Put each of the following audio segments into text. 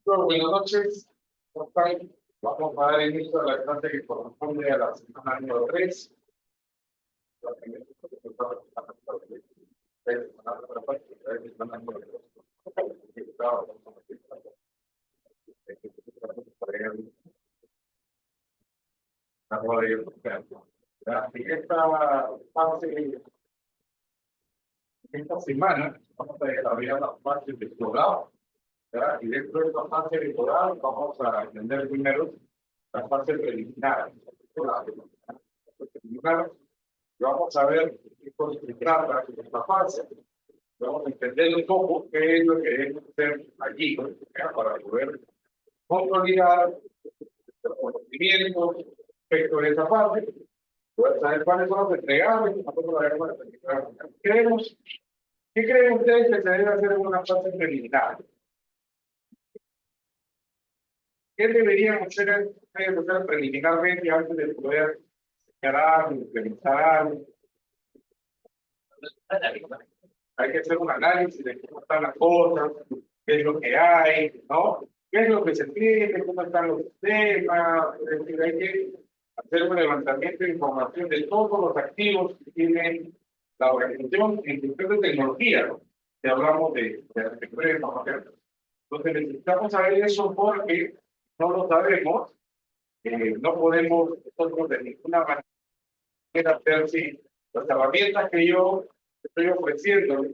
Bueno, buenas noches. Vamos a dar inicio a la clase que corresponde a la semana número 3. Esta semana vamos a desarrollar la fase de explorado. ¿Verdad? Y dentro de esta fase electoral vamos a entender primero la fase preliminar. Primero, vamos a ver qué cosa se trata de esta fase. Vamos a entender un poco qué es lo que debemos hacer allí, ¿verdad? Para poder consolidar los conocimientos respecto de esa fase, poder saber cuáles son los entregables, ¿qué creen ustedes que se debe hacer en una fase preliminar? ¿Qué deberíamos hacer preliminarmente antes de poder señalar, implementar? Hay que hacer un análisis de cómo están las cosas, qué es lo que hay, ¿no? ¿Qué es lo que se tiene? ¿Cómo están los sistemas? Es decir, hay que hacer un levantamiento de información de todos los activos que tiene la organización en cuestión de tecnología, ¿no? Si hablamos de arquitectura de información. Entonces necesitamos saber eso porque no lo sabemos, no podemos nosotros de ninguna manera hacer si las herramientas que yo estoy ofreciendo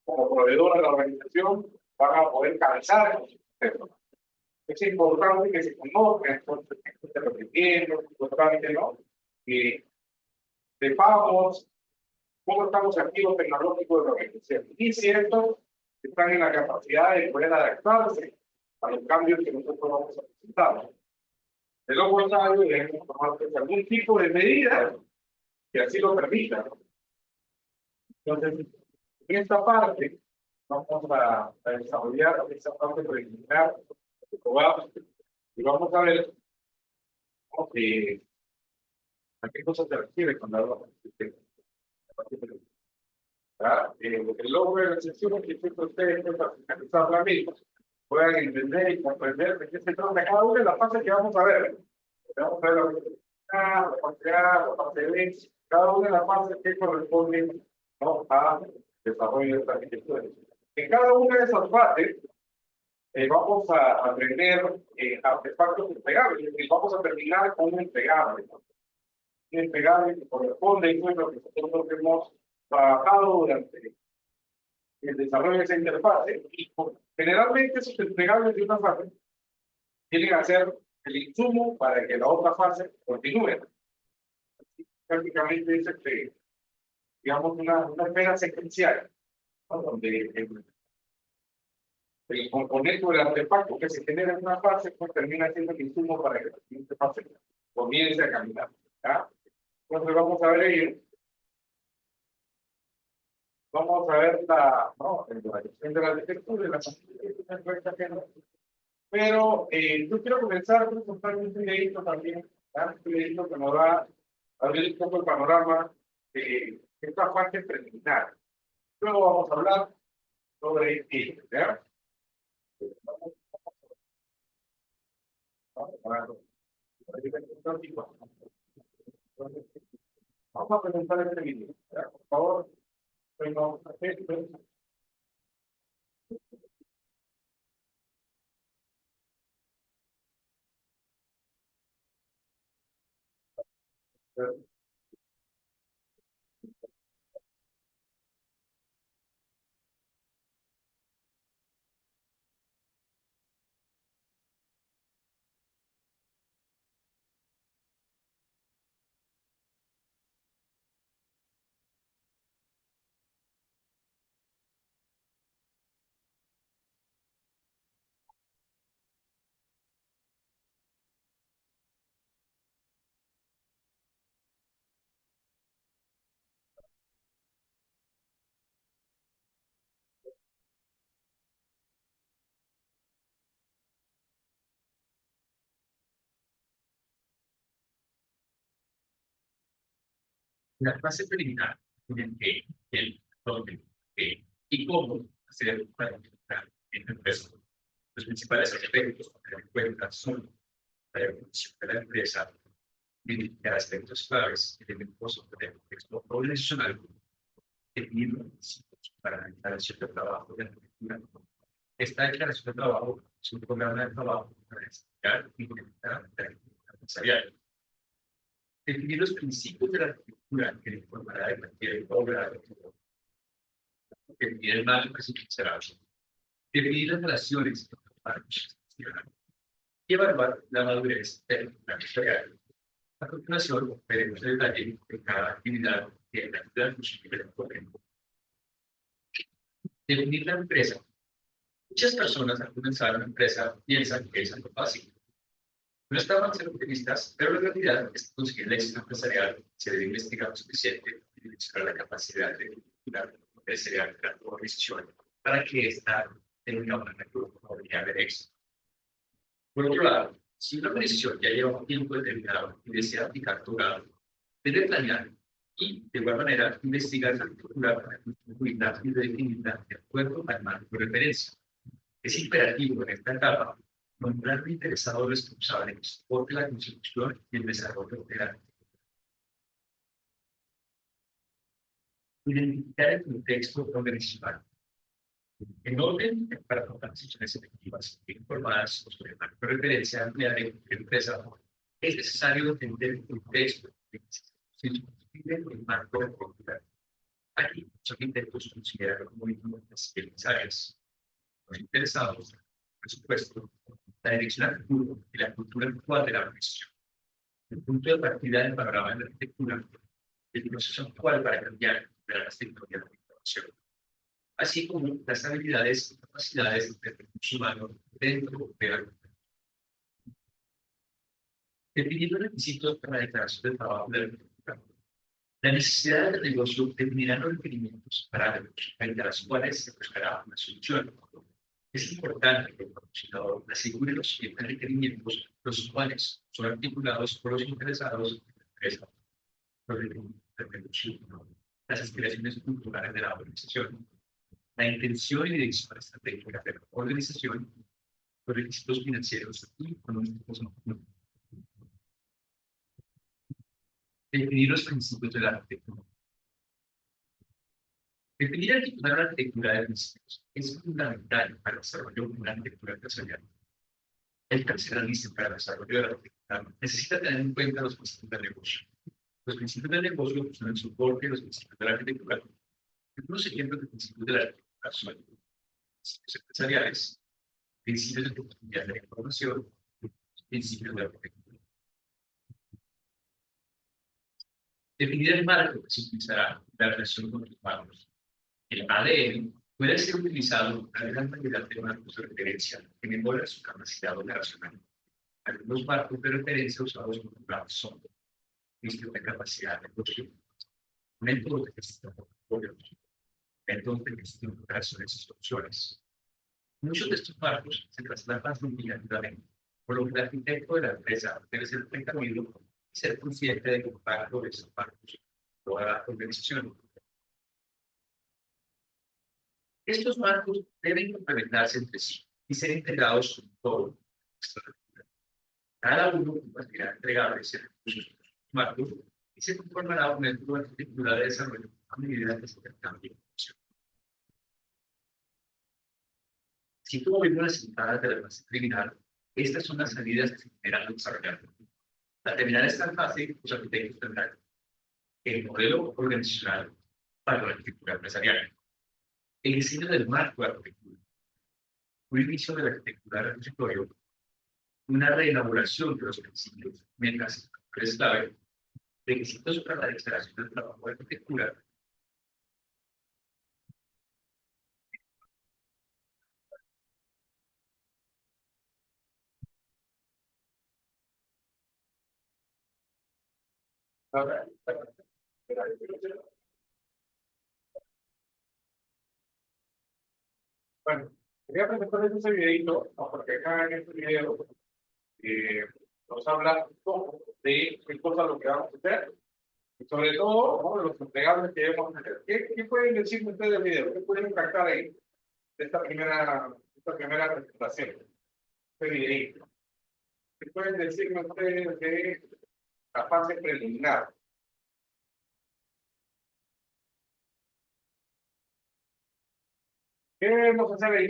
como proveedor de la organización van a poder calzar con sus sistemas. Es importante que se conozcan, entonces, que se esté repitiendo, es importante, ¿no? Que sepamos cómo están los activos tecnológicos de la organización. Y cierto, están en la capacidad de poder adaptarse a los cambios que nosotros vamos a presentar. De lo contrario, debemos tomar algún tipo de medida que así lo permita. Entonces, en esta parte, vamos a desarrollar esa parte preliminar y vamos a ver a qué cosas se refiere cuando hablamos de sistema. El logro de la sesión es que ustedes para finalizar la misma puedan entender y comprender de qué se trata cada una de las fases que vamos a ver. Vamos a ver la fase A, la fase B, cada una de las fases que corresponden, ¿no?, a desarrollo de esta arquitectura. En cada una de esas fases vamos a aprender artefactos entregables y vamos a terminar con un entregable. Un entregable que corresponde a lo que nosotros hemos trabajado durante el desarrollo de esa interfase. Y generalmente esos entregables de una fase tienen que ser el insumo para que la otra fase continúe. Prácticamente es digamos, una espera secuencial, ¿no?, donde el componente del artefacto que se genera en una fase pues termina siendo el insumo para que la siguiente fase comience a caminar. ¿Ya? Entonces vamos a ver ahí. Vamos a ver ¿no?, la gestión de la arquitectura y la. Pero yo quiero comenzar con un videito también, un videito que nos va a abrir un poco el panorama de esta fase preliminar. Luego vamos a hablar sobre esto, ¿ya? Vamos a presentar este video, ¿ya? Por favor, bueno, la fase preliminar en el y cómo hacer para implementar este proceso. Los principales aspectos a tener en cuenta son la evolución de la empresa, identificar aspectos claves, elementos de contexto organizacional, definir los requisitos para la declaración de trabajo de arquitectura. Esta declaración de trabajo es un programa de trabajo para explicar y implementar la arquitectura empresarial. Definir los principios de la arquitectura que informará de cualquier obra de arquitectura. Definir el marco que se utilizará. Definir las relaciones entre los marcos y evaluar la madurez del plan empresarial. A continuación, veremos el detalle de cada actividad que la actividad funcional corriente. Definir la empresa. Muchas personas al comenzar una empresa piensan que es algo fácil. No estaban ser optimistas, pero la realidad es que conseguir el éxito empresarial se debe investigar lo suficiente y demostrar la capacidad de estructurar empresarial de la organización para que ésta tenga una metodología de éxito. Por otro lado, si una organización ya lleva un tiempo determinado y desea aplicar tu grado, debe planear y, de igual manera, investigar la estructura para construirla y definirla de acuerdo al marco de referencia. Es imperativo en esta etapa nombrar un interesado responsable que soporte la construcción y el desarrollo de la. Identificar el contexto organizacional. En orden para tomar decisiones efectivas e informadas sobre el marco de referencia amplia de la empresa, es necesario entender el contexto en que se construye el marco de referencia. Aquí, muchos intentos consideran como las siguientes áreas. Los interesados, por supuesto, la dirección al futuro y la cultura actual de la organización. El punto de partida del panorama de la arquitectura, el proceso actual para cambiar de las tecnologías de la información, así como las habilidades y capacidades del recurso humano dentro de la organización. Definiendo requisitos para la declaración de trabajo de la arquitectura. La necesidad del negocio definirá los requerimientos para las cuales se buscará una solución. Es importante que el patrocinador asegure los siguientes requerimientos, los cuales son articulados por los interesados en la empresa, los requerimientos de reducción, las aspiraciones culturales de la organización, la intención y dirección estratégica de la organización, los requisitos financieros y económicos. Definir los principios de la arquitectura. Definir y articular la arquitectura de principios es fundamental para el desarrollo de una arquitectura empresarial. El personalista para el desarrollo de la arquitectura necesita tener en cuenta los principios del negocio. Los principios del negocio son el soporte de los principios de la arquitectura. Algunos ejemplos de principios de la arquitectura son principios empresariales, principios de oportunidad de la información, principios de la arquitectura. Definir el marco que se utilizará en la relación con los marcos. El ADN puede ser utilizado para una gran variedad de marcos de referencia que mejoran su capacidad operacional. Algunos marcos de referencia usados por los son listas de capacidad de producción, métodos de gestión de portafolios, métodos de gestión de operaciones y soluciones. Muchos de estos marcos se trasladan significativamente, por lo que el arquitecto de la empresa debe ser precavido y ser consciente del impacto de estos marcos en toda la organización. Estos marcos deben complementarse entre sí y ser integrados con todo. Cada uno compartirá entregables recursos marcos y se conformará un método de arquitectura de desarrollo a medida que se intercambie información. Si como vimos las entradas de la fase criminal, estas son las salidas que se generan desarrollando. Al terminar esta fase, los arquitectos tendrán el modelo organizacional para la arquitectura empresarial, el diseño del marco de arquitectura, un inicio de la arquitectura del territorio, una reelaboración de los principios, metas, es clave, requisitos para la declaración del trabajo de arquitectura, bueno, quería presentarles ese videito, ¿no? Porque acá en este video nos habla un poco de qué cosas lo que vamos a hacer y sobre todo, ¿no?, de los entregables que debemos hacer. ¿Qué pueden decirme ustedes del video? ¿Qué pueden captar ahí de esta primera presentación? pediré. ¿Qué pueden decirme ustedes de la fase preliminar? ¿Qué debemos hacer ahí?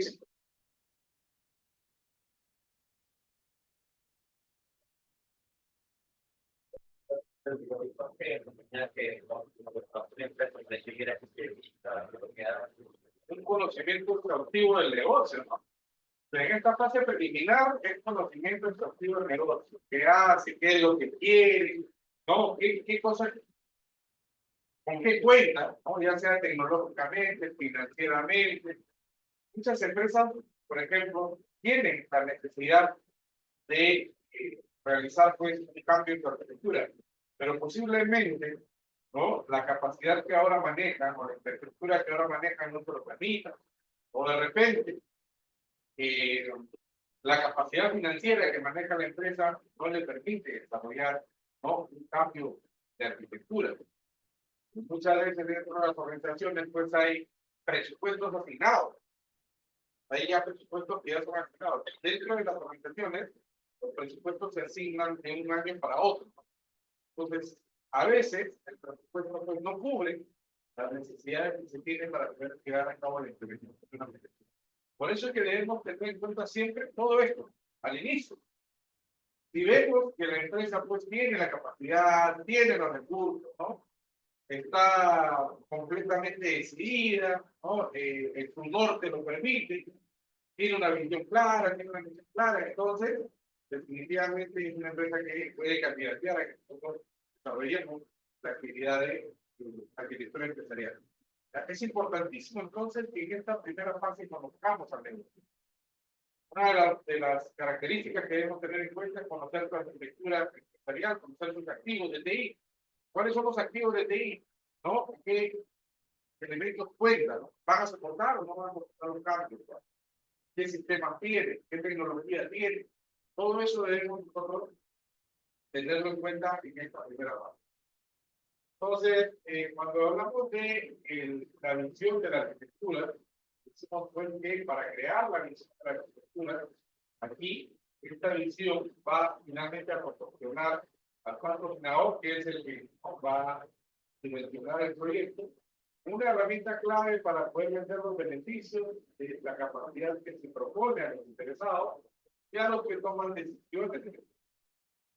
Un conocimiento exhaustivo del negocio, ¿no? En esta fase preliminar es conocimiento exhaustivo del negocio. ¿Qué hace? ¿Qué es lo que quiere? ¿No? ¿Qué cosas, con qué cuenta? ¿No? Ya sea tecnológicamente, financieramente. Muchas empresas, por ejemplo, tienen la necesidad de realizar pues, un cambio en su arquitectura, pero posiblemente, ¿no? La capacidad que ahora manejan o la infraestructura que ahora manejan no se lo permita, o de repente eh, la capacidad financiera que maneja la empresa no le permite desarrollar, ¿no? Un cambio de arquitectura. Muchas veces dentro de las organizaciones pues hay presupuestos asignados, hay ya presupuestos que ya son asignados. Dentro de las organizaciones los presupuestos se asignan de un año para otro. Entonces, a veces el presupuesto pues, no cubre las necesidades que se tienen para poder llevar a cabo la implementación de una arquitectura. Por eso es que debemos tener en cuenta siempre todo esto al inicio. Si vemos que la empresa pues tiene la capacidad, tiene los recursos, ¿no? Está completamente decidida, ¿no? Su norte lo permite, tiene una visión clara, tiene una visión clara, entonces definitivamente es una empresa que puede candidatear a que nosotros desarrollemos la actividad de arquitectura empresarial. Es importantísimo entonces que en esta primera fase conozcamos al negocio. Una de las características que debemos tener en cuenta es conocer la arquitectura empresarial, conocer sus activos de TI. ¿Cuáles son los activos de TI? ¿No? ¿Qué elementos cuentan? ¿No? ¿Van a soportar o no van a soportar un cambio? ¿Qué sistemas tiene? ¿Qué tecnología tiene? Todo eso debemos nosotros tenerlo en cuenta en esta primera fase. Entonces, cuando hablamos de la visión de la arquitectura, decimos pues, que para crear la visión de la arquitectura, aquí esta visión va finalmente a proporcionar al patrocinador, que es el que va a dimensionar el proyecto, una herramienta clave para poder vender los beneficios de la capacidad que se propone a los interesados y a los que toman decisiones.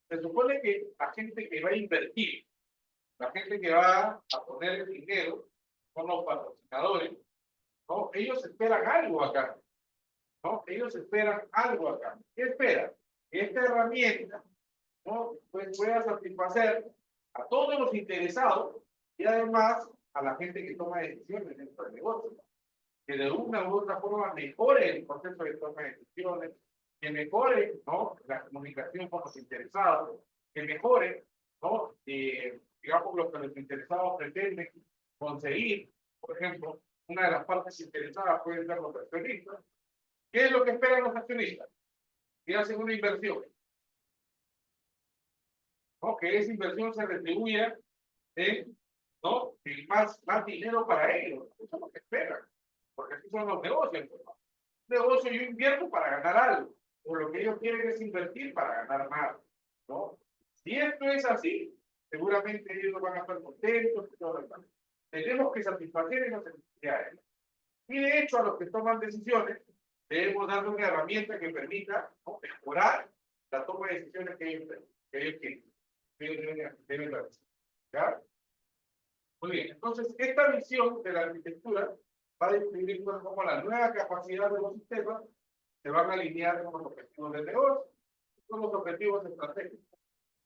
Se supone que la gente que va a invertir, la gente que va a poner el dinero, son los patrocinadores, ¿no? Ellos esperan algo acá, ¿no? Ellos esperan algo acá. ¿Qué esperan? Que esta herramienta, ¿no? Pues pueda satisfacer a todos los interesados y además a la gente que toma decisiones dentro del negocio. Que de una u otra forma mejore el proceso de toma de decisiones, que mejore, ¿no? La comunicación con los interesados, que mejore, ¿no? Digamos lo que los interesados pretenden conseguir. Por ejemplo, una de las partes interesadas pueden ser los accionistas. ¿Qué es lo que esperan los accionistas? Que hacen una inversión, ¿no? Que esa inversión se retribuya en, ¿no? En más dinero para ellos. Eso es lo que esperan, porque así son los negocios. ¿No? Negocio yo invierto para ganar algo, o lo que ellos quieren es invertir para ganar más, ¿no? Si esto es así, seguramente ellos van a estar contentos y todo lo demás. Tenemos que satisfacer esas necesidades. Y de hecho, a los que toman decisiones, debemos darle una herramienta que permita, ¿no? Mejorar la toma de decisiones que ellos quieren, que ellos deben realizar. ¿Ya? Muy bien, entonces esta visión de la arquitectura va a describir cómo la nueva capacidad de los sistemas se van a alinear con los objetivos del negocio, con los objetivos estratégicos.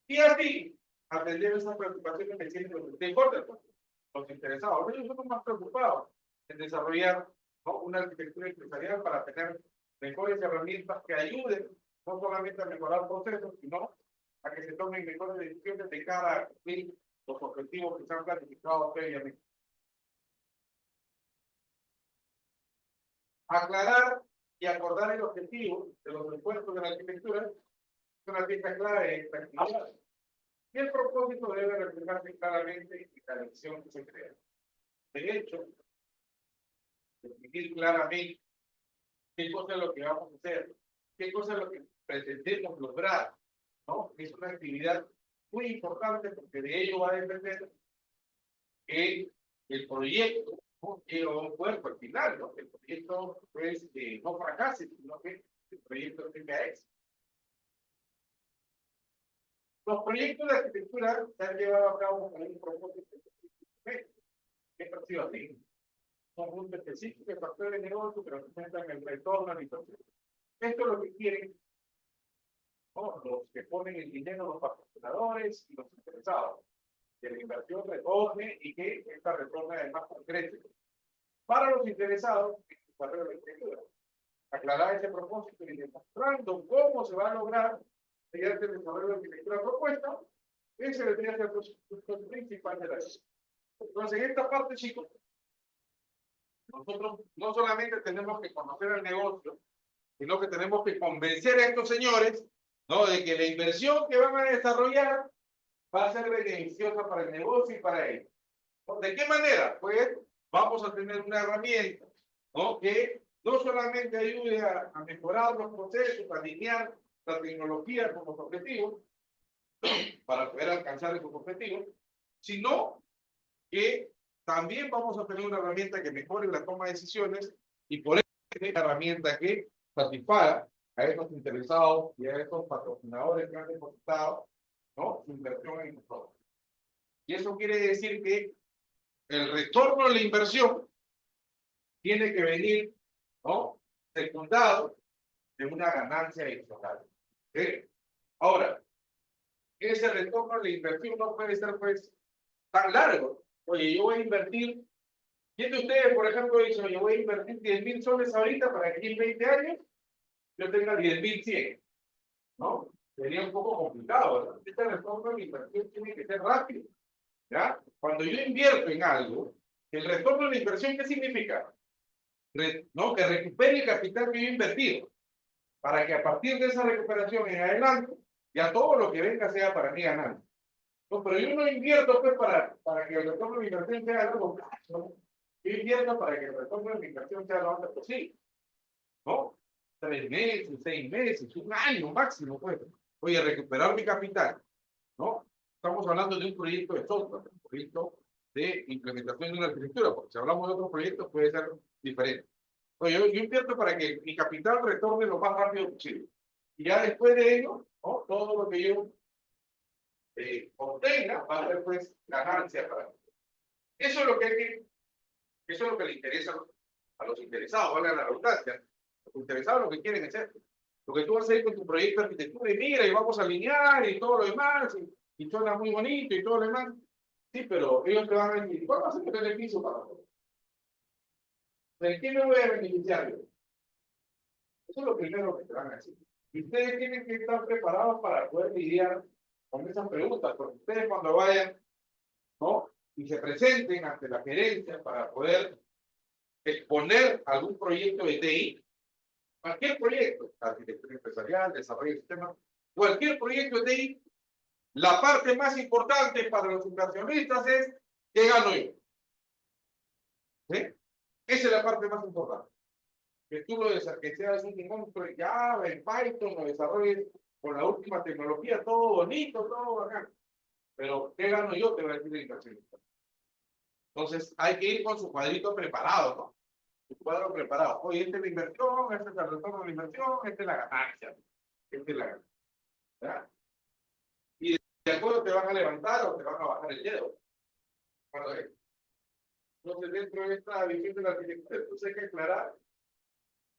Y así, atender esas preocupaciones que tienen los stakeholders, los interesados. Ellos son más preocupados en desarrollar, ¿no? Una arquitectura empresarial para tener mejores herramientas que ayuden no solamente a mejorar procesos, sino a que se tomen mejores decisiones de cara a cumplir los objetivos que se han planificado previamente. Aclarar y acordar el objetivo de los esfuerzos de la arquitectura es una pieza clave de esta actividad. Y el propósito debe reflejarse claramente en la visión que se crea. De hecho, definir claramente qué cosa es lo que vamos a hacer, qué cosa es lo que pretendemos lograr, ¿no? Es una actividad muy importante porque de ello va a depender que el proyecto, ¿no?, llegue a un puerto al final, ¿no? Que el proyecto, pues, no fracase, sino que el proyecto tenga éxito. Los proyectos de arquitectura se han llevado a cabo con un propósito específico, que ha sido así. Un punto específico de factor de negocio que representan el retorno a la inversión. Esto es lo que quieren, ¿no?, los que ponen el dinero, los patrocinadores y los interesados. Que la inversión retorne y que esta retorne además concrete. Para los interesados, en el desarrollo de la arquitectura, aclarar ese propósito y demostrando cómo se va a lograr mediante el desarrollo de la arquitectura propuesta, ese debería ser el propósito principal de la ley. Entonces, en esta parte, chicos, nosotros no solamente tenemos que conocer el negocio, sino que tenemos que convencer a estos señores, ¿no?, de que la inversión que van a desarrollar va a ser beneficiosa para el negocio y para ellos. ¿De qué manera? Pues vamos a tener una herramienta, ¿no?, que no solamente ayude a mejorar los procesos, a alinear la tecnología con los objetivos, para poder alcanzar esos objetivos, sino que también vamos a tener una herramienta que mejore la toma de decisiones y por eso es una herramienta que satisfaga a esos interesados y a esos patrocinadores que han depositado, ¿no?, su inversión en nosotros. Y eso quiere decir que el retorno de la inversión tiene que venir, ¿no?, secundado de una ganancia adicional. ¿Sí? Ahora, ese retorno de la inversión no puede ser, pues, tan largo. Oye, yo voy a invertir, ¿quién de ustedes, por ejemplo, dice, yo voy a invertir 10,000 soles ahorita para que en 20 años yo tenga 10,100, ¿no? Sería un poco complicado, ¿verdad? Este retorno de la inversión tiene que ser rápido, ¿ya? Cuando yo invierto en algo, el retorno de la inversión, ¿qué significa? ¿No? Que recupere el capital que yo he invertido, para que a partir de esa recuperación en adelante, ya todo lo que venga sea para mí ganancia. No, pero yo no invierto, pues, para que el retorno de mi inversión sea a largo plazo, ¿no? Yo invierto para que el retorno de mi inversión sea lo antes posible, ¿no? 3 meses, 6 meses, un año máximo, pues. Oye, recuperar mi capital, ¿no? Estamos hablando de un proyecto de software, un proyecto de implementación de una arquitectura, porque si hablamos de otros proyectos puede ser diferente. Oye, yo invierto para que mi capital retorne lo más rápido posible. Y ya después de ello, ¿no?, todo lo que yo obtenga va a ser, pues, ganancia para mí. Eso es lo que hay que, eso es lo que le interesa a los interesados, valga la redundancia. Los interesados lo que quieren es esto. Lo que tú vas a hacer con tu proyecto de arquitectura y mira, y vamos a alinear y todo lo demás, y suena muy bonito y todo lo demás. Sí, pero ellos te van a decir, ¿cuál va a ser el beneficio para nosotros? ¿De qué me voy a beneficiar yo? Eso es lo primero que te van a decir. Y ustedes tienen que estar preparados para poder lidiar con esas preguntas, porque ustedes cuando vayan, ¿no?, y se presenten ante la gerencia para poder exponer algún proyecto de TI, cualquier proyecto, arquitectura empresarial, desarrollo de sistemas, cualquier proyecto de TI, la parte más importante para los inversionistas es ¿qué gano yo? ¿Sí? Esa es la parte más importante. Que tú lo que seas un monstruo de Java, en Python, lo desarrolles con la última tecnología, todo bonito, todo bacán. Pero ¿qué gano yo? Te voy a decir el inversionista. Entonces hay que ir con su cuadrito preparado, ¿no? Su cuadro preparado. Oye, esta es la inversión, este es el retorno de la inversión, esta es la ganancia. Esta es la ganancia. ¿Verdad? Y de acuerdo te van a levantar o te van a bajar el dedo. Bueno, entonces, dentro de esta visión de la arquitectura, entonces hay que aclarar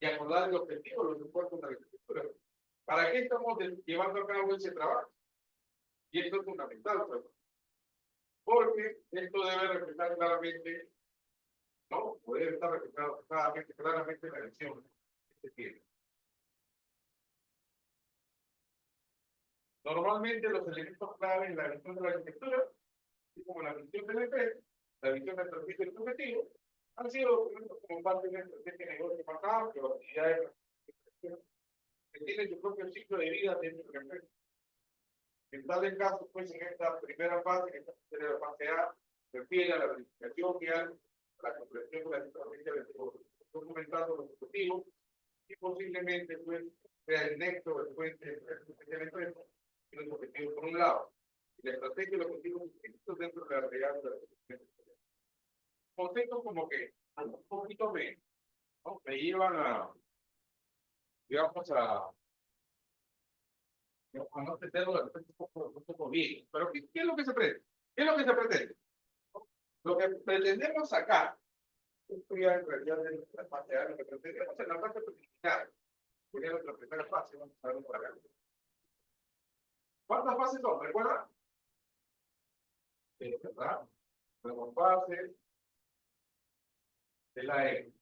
y acordar el objetivo, los esfuerzos de la arquitectura. ¿Para qué estamos llevando a cabo ese trabajo? Y esto es fundamental, pues, porque esto debe reflejar claramente, ¿no? Puede estar reflejado claramente en la elección que se tiene. Normalmente los elementos clave en la visión de la arquitectura, así como la visión del EP, la visión del perfil del objetivo, han sido documentos como parte de este negocio pasado, que las actividades que tienen su propio ciclo de vida dentro de la empresa. En tales casos, pues, en esta primera fase, en esta primera fase A, se refiere a la verificación y a la comprensión de la estrategia del negocio, documentando los objetivos y posiblemente, pues, sea el nexo, el puente, el elemento, tiene un objetivo por un lado. Y la estrategia y el objetivo dentro de la realidad. Conceptos como que un poquito ¿no? Me llevan a, digamos, a no entenderlo de repente un poco bien. Pero ¿qué es lo que se pretende? ¿Qué es lo que se pretende? Lo que pretendemos sacar, esto ya en realidad es la parte A, lo que pretendemos en la parte preliminar, que es nuestra primera fase, vamos a ver por acá. ¿Cuántas fases son? ¿Recuerdan? ¿Verdad? Tenemos fases de la M.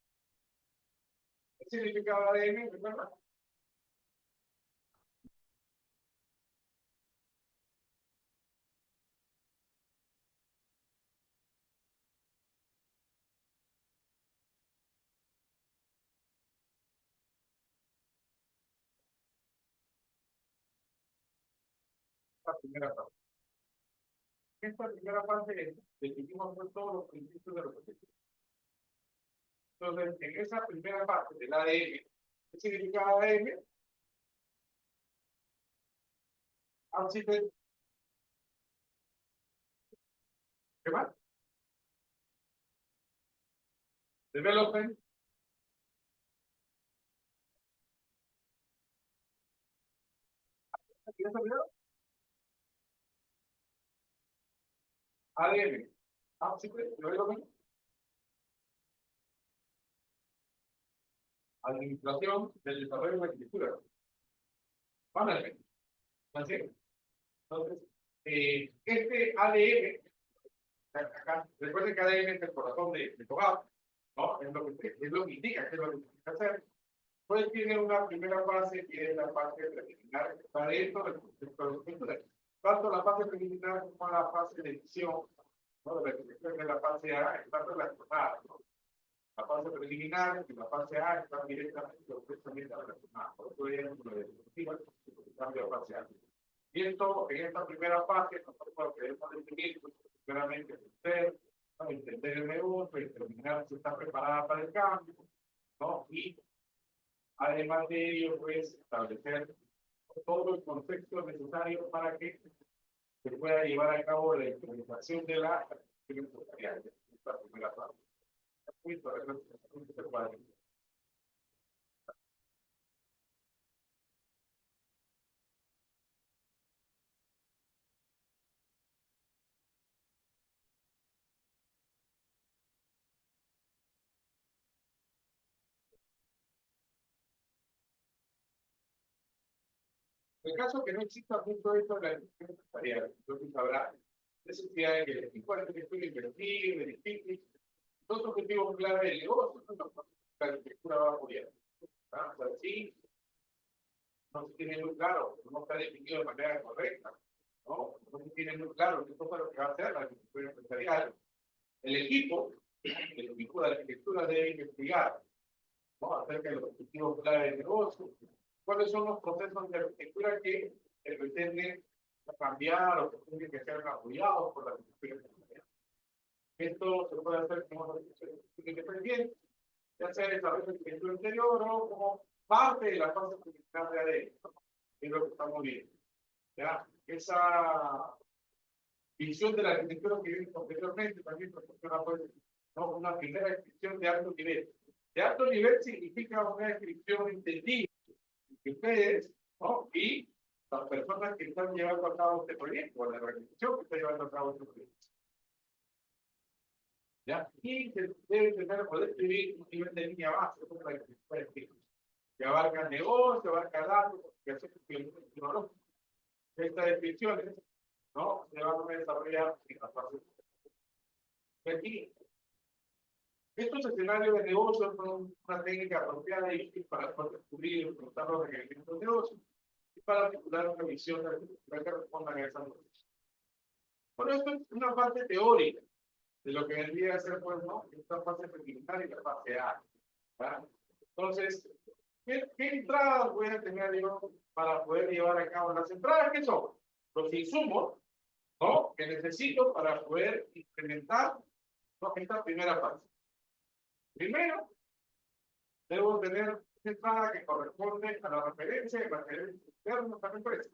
¿Qué significa ADN? ¿Recuerdan? La primera fase. Esta primera fase definimos todos los principios de los procesos. Entonces, en esa primera fase del ADN, ¿qué significa ADN? Accident, ¿qué más? Development, ¿qué es primero? ADN, accident, development, administración del desarrollo de la arquitectura. Management, ¿así? Entonces, este ADN, acá, recuerden que ADN es el corazón de Togab, ¿no? Es lo que indica, que es lo que tiene que hacer. Pues tiene una primera fase que es la fase preliminar, que está dentro del concepto de arquitectura. Tanto la fase preliminar como la fase de edición, ¿no? De la arquitectura de la fase A están relacionadas, ¿no? La fase preliminar y la fase A están directamente relacionadas. Por eso es lo de cambio de fase A. Y esto, en esta primera fase, nosotros queremos definir, primeramente, entender el negocio, determinar si está preparada para el cambio, ¿no? Y además de ello, pues, establecer todo el contexto necesario para que se pueda llevar a cabo la implementación de la acción empresarial. Esta primera fase. Muy interesante. En el caso que no exista mucho esto de la acción empresarial, lo que sabrá, necesidad de que el equipo de arquitectura investigue, verifique, dos objetivos clave del negocio, ¿no? La arquitectura va a apoyar. ¿Ah? O sea, sí, no se tiene muy claro, no está definido de manera correcta, ¿no? No se tiene muy claro qué cosa es lo que va a hacer la arquitectura empresarial. El equipo de arquitectura debe investigar, ¿no? Acerca de los objetivos clave del negocio, cuáles son los procesos de arquitectura que pretenden cambiar o que tienen que ser apoyados por la arquitectura empresarial. Esto se puede hacer como una independiente, ya sea desarrollo de arquitectura interior o como parte de la fase preliminar de ADN, es lo que estamos viendo. ¿Ya? Esa visión de la arquitectura que vimos anteriormente también proporciona pues, ¿no? Una primera descripción de alto nivel. De alto nivel significa una descripción entendible que ustedes, ¿no? Y las personas que están llevando a cabo este proyecto, o la organización que está llevando a cabo este proyecto. ¿Ya? Y se debe tener, poder escribir un nivel de línea base, como la que se puede escribir, que abarca el negocio, abarca datos, que hace tecnológico. Estas descripciones, ¿no? Se van a desarrollar en la fase. Aquí, estos escenarios de negocio son una técnica apropiada y útil para poder descubrir y enfrentar los requerimientos de negocio y para articular una visión de la que respondan a esas necesidades. Bueno, esto es una parte teórica de lo que vendría a ser, pues, ¿no? Esta fase preliminar y la fase A. ¿Verdad? Entonces, ¿qué entradas voy a tener yo para poder llevar a cabo las entradas? ¿Qué son? Los insumos, ¿no? Que necesito para poder implementar, ¿no? Esta primera fase. Primero, debo tener entrada que corresponde a la referencia de materiales externos a la empresa.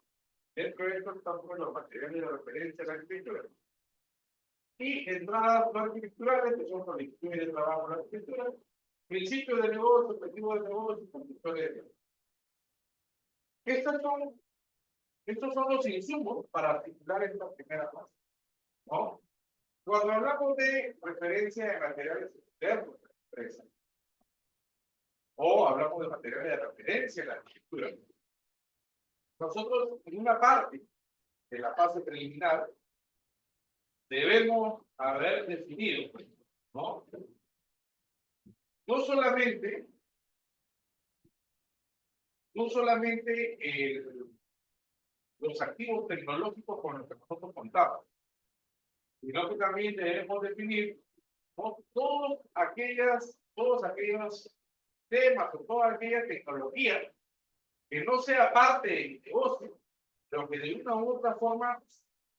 Dentro de esto están pues, los materiales de referencia a la arquitectura. Y entradas no arquitecturales, que son solicitudes de trabajo en la arquitectura, principios de negocio, objetivos de negocio, condiciones de negocio. Estos son los insumos para articular esta primera fase, ¿no? Cuando hablamos de referencia de materiales externos de la empresa, o hablamos de materiales de referencia en la arquitectura, nosotros en una parte de la fase preliminar debemos haber definido, ¿no? No solamente los activos tecnológicos con los que nosotros contamos, sino que también debemos definir, ¿no? todos aquellos temas o toda aquella tecnología que no sea parte del negocio, pero que de una u otra forma,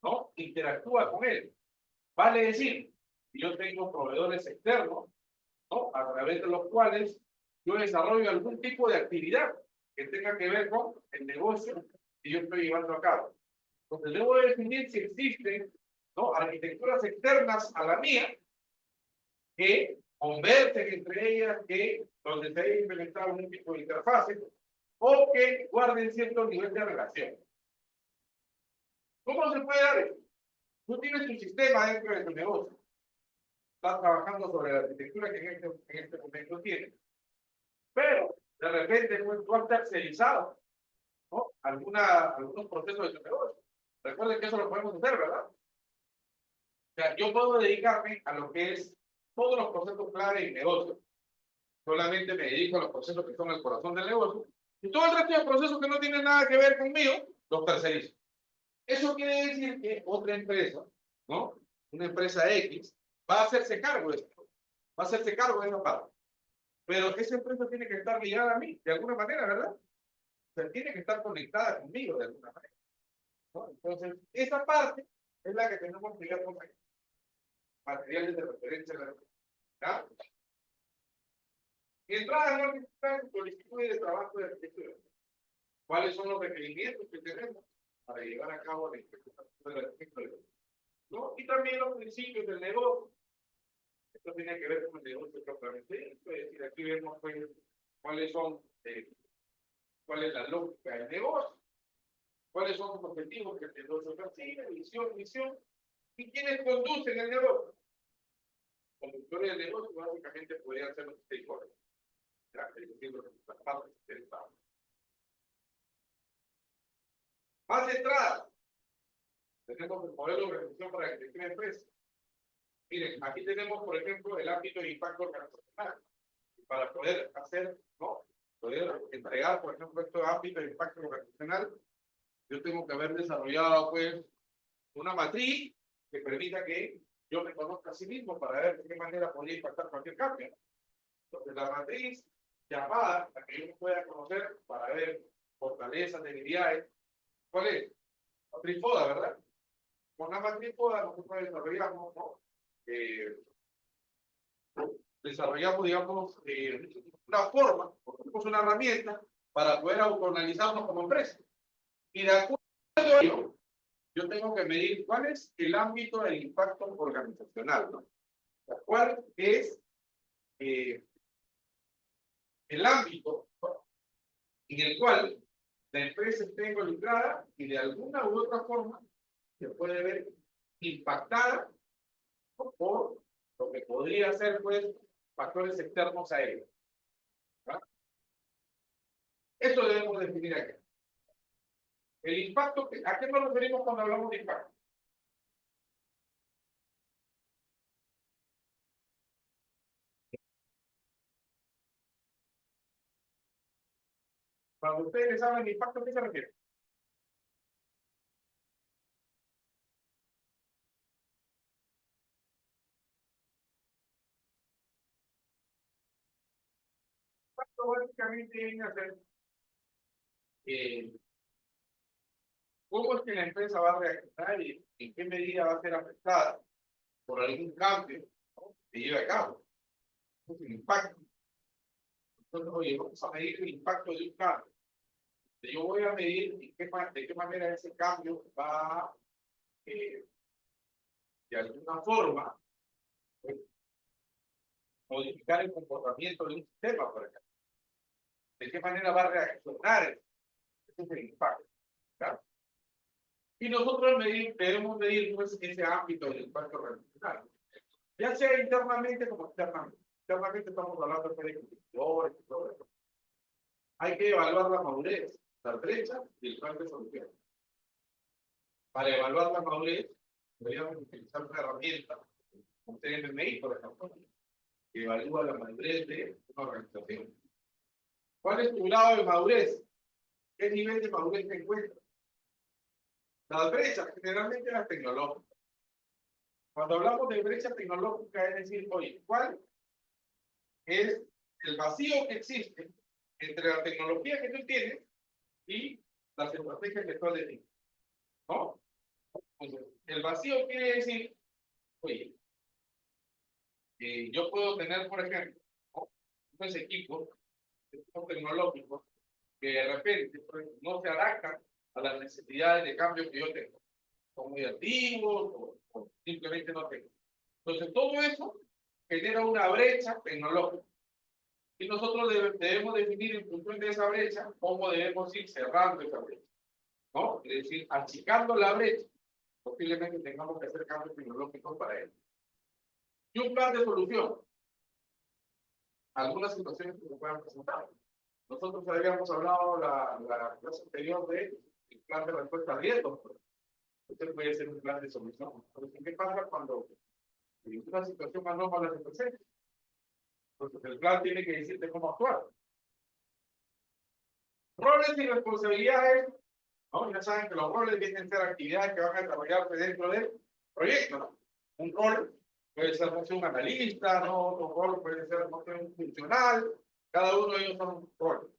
¿no? interactúa con él. Vale decir, yo tengo proveedores externos, ¿no? a través de los cuales yo desarrollo algún tipo de actividad que tenga que ver con el negocio que yo estoy llevando a cabo. Entonces, debo definir si existen, ¿no? arquitecturas externas a la mía que conversen entre ellas, donde se haya implementado un tipo de interfase o que guarden cierto nivel de relación. ¿Cómo se puede dar esto? Tú tienes un sistema dentro de tu negocio. Estás trabajando sobre la arquitectura que en este momento tienes. Pero, de repente, tú has tercerizado, ¿no? algunos procesos de tu negocio. Recuerden que eso lo podemos hacer, ¿verdad? O sea, yo puedo dedicarme a lo que es todos los procesos clave en negocio. Solamente me dedico a los procesos que son el corazón del negocio. Y todo el resto de procesos que no tienen nada que ver conmigo, los tercerizo. Eso quiere decir que otra empresa, ¿no? Una empresa X, va a hacerse cargo de esto. Va a hacerse cargo de esa parte. Pero esa empresa tiene que estar ligada a mí, de alguna manera, ¿verdad? O sea, tiene que estar conectada conmigo de alguna manera, ¿no? Entonces, esa parte es la que tenemos que ligar con materiales de referencia. ¿Ya? Entrada no arquitectura, solicitudes de trabajo de arquitectura. ¿Cuáles son los requerimientos que tenemos para llevar a cabo la implementación de la arquitectura? ¿No? Y también los principios del negocio. Esto tiene que ver con el negocio propiamente. Es decir, aquí vemos pues, cuál es la lógica del negocio, cuáles son los objetivos que el negocio persigue, misión, y quiénes conducen el negocio. Conductores del negocio básicamente podrían ser los stakeholders, es decir, las partes interesadas. Más de entrada, tenemos el modelo de organización para la arquitectura de empresa. Miren, aquí tenemos, por ejemplo, el ámbito de impacto organizacional. Para poder hacer, ¿no? Poder entregar, por ejemplo, este ámbito de impacto organizacional, yo tengo que haber desarrollado, pues, una matriz que permita que yo me conozca a sí mismo para ver de qué manera podría impactar cualquier cambio. Entonces, la matriz llamada, la que yo me pueda conocer para ver fortalezas, debilidades, ¿cuál es? La matriz FODA, ¿verdad? Con la matriz FODA nosotros desarrollamos, ¿no? Desarrollamos, digamos, una forma, tenemos una herramienta para poder autoanalizarnos como empresa. Y de acuerdo a ello, yo tengo que medir cuál es el ámbito del impacto organizacional, ¿no? ¿Cuál es el ámbito, ¿no? en el cual la empresa está involucrada y de alguna u otra forma se puede ver impactada, ¿no? por lo que podría ser, pues, factores externos a ello. Eso debemos definir aquí. El impacto, ¿a qué nos referimos cuando hablamos de impacto? Cuando ustedes hablan de impacto, ¿a qué se refiere? Impacto básicamente viene a ser cómo es que la empresa va a reaccionar y en qué medida va a ser afectada por algún cambio, ¿no? que lleve a cabo. Es el impacto. Entonces, oye, vamos a medir el impacto de un cambio. Yo voy a medir de qué manera ese cambio va, de alguna forma, pues, modificar el comportamiento de un sistema, por ejemplo. De qué manera va a reaccionar ese es el impacto. ¿Claro? Y nosotros debemos medir pues, ese ámbito del impacto relacional, ya sea internamente como externamente. Internamente estamos hablando de indicadores y todo eso. Hay que evaluar la madurez, las brechas y el plan de solución. Para evaluar la madurez, deberíamos utilizar una herramienta, como TMMI, por ejemplo, que evalúa la madurez de una organización. ¿Cuál es tu grado de madurez? ¿Qué nivel de madurez te encuentras? Las brechas, generalmente las tecnológicas. Cuando hablamos de brecha tecnológica, es decir, oye, ¿cuál es el vacío que existe entre la tecnología que tú tienes y las estrategias que tú has definido? ¿No? Entonces, el vacío quiere decir, oye, yo puedo tener, por ejemplo, ¿no? Unos equipos tecnológicos que de repente pues, no se adaptan a las necesidades de cambio que yo tengo. Son muy antiguos o simplemente no tengo. Entonces, todo eso genera una brecha tecnológica. Y nosotros debemos definir en función de esa brecha cómo debemos ir cerrando esa brecha. ¿No? Es decir, achicando la brecha, posiblemente tengamos que hacer cambios tecnológicos para ello. Y un plan de solución. Algunas situaciones que se puedan presentar. Nosotros habíamos hablado la clase anterior del plan de respuesta a riesgos. Este puede ser un plan de solución. Entonces, ¿qué pasa cuando una situación anómala se presenta? Entonces, el plan tiene que decirte cómo actuar. Roles y responsabilidades, ¿no? Ya saben que los roles vienen a ser actividades que van a desarrollarse dentro del proyecto, ¿no? Un rol puede ser, no sé, un analista, ¿no? Otro rol puede ser, no sé, un funcional. Cada uno de ellos son un rol.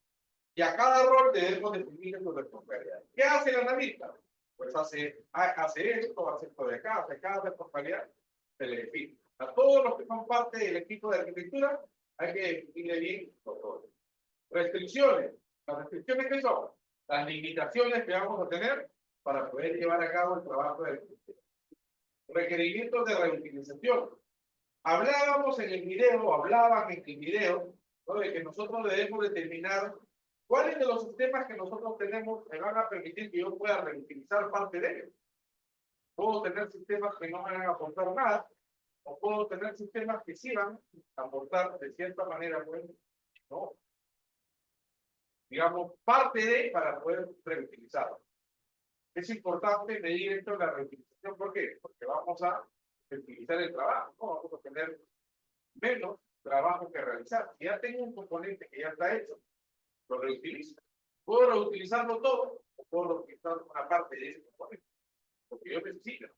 Y a cada rol debemos definir sus responsabilidades. ¿Qué hace el analista? Pues hace esto de acá, hace cada responsabilidad, se le define. A todos los que son parte del equipo de arquitectura, hay que definirle bien los roles. Restricciones. ¿Las restricciones qué son? Las limitaciones que vamos a tener para poder llevar a cabo el trabajo de arquitectura. Requerimientos de reutilización. Hablaban en el video, ¿no? De que nosotros debemos determinar cuáles de los sistemas que nosotros tenemos me van a permitir que yo pueda reutilizar parte de ellos. Puedo tener sistemas que no me van a aportar nada, o puedo tener sistemas que sí van a aportar de cierta manera, pues, ¿no? Digamos, parte de para poder reutilizarlo. Es importante medir esto en la reutilización, ¿por qué? Porque vamos a reutilizar el trabajo, ¿no? Vamos a tener menos trabajo que realizar. Si ya tengo un componente que ya está hecho, lo reutilizo. Puedo reutilizarlo todo o puedo reutilizar una parte de ese componente, porque yo necesito.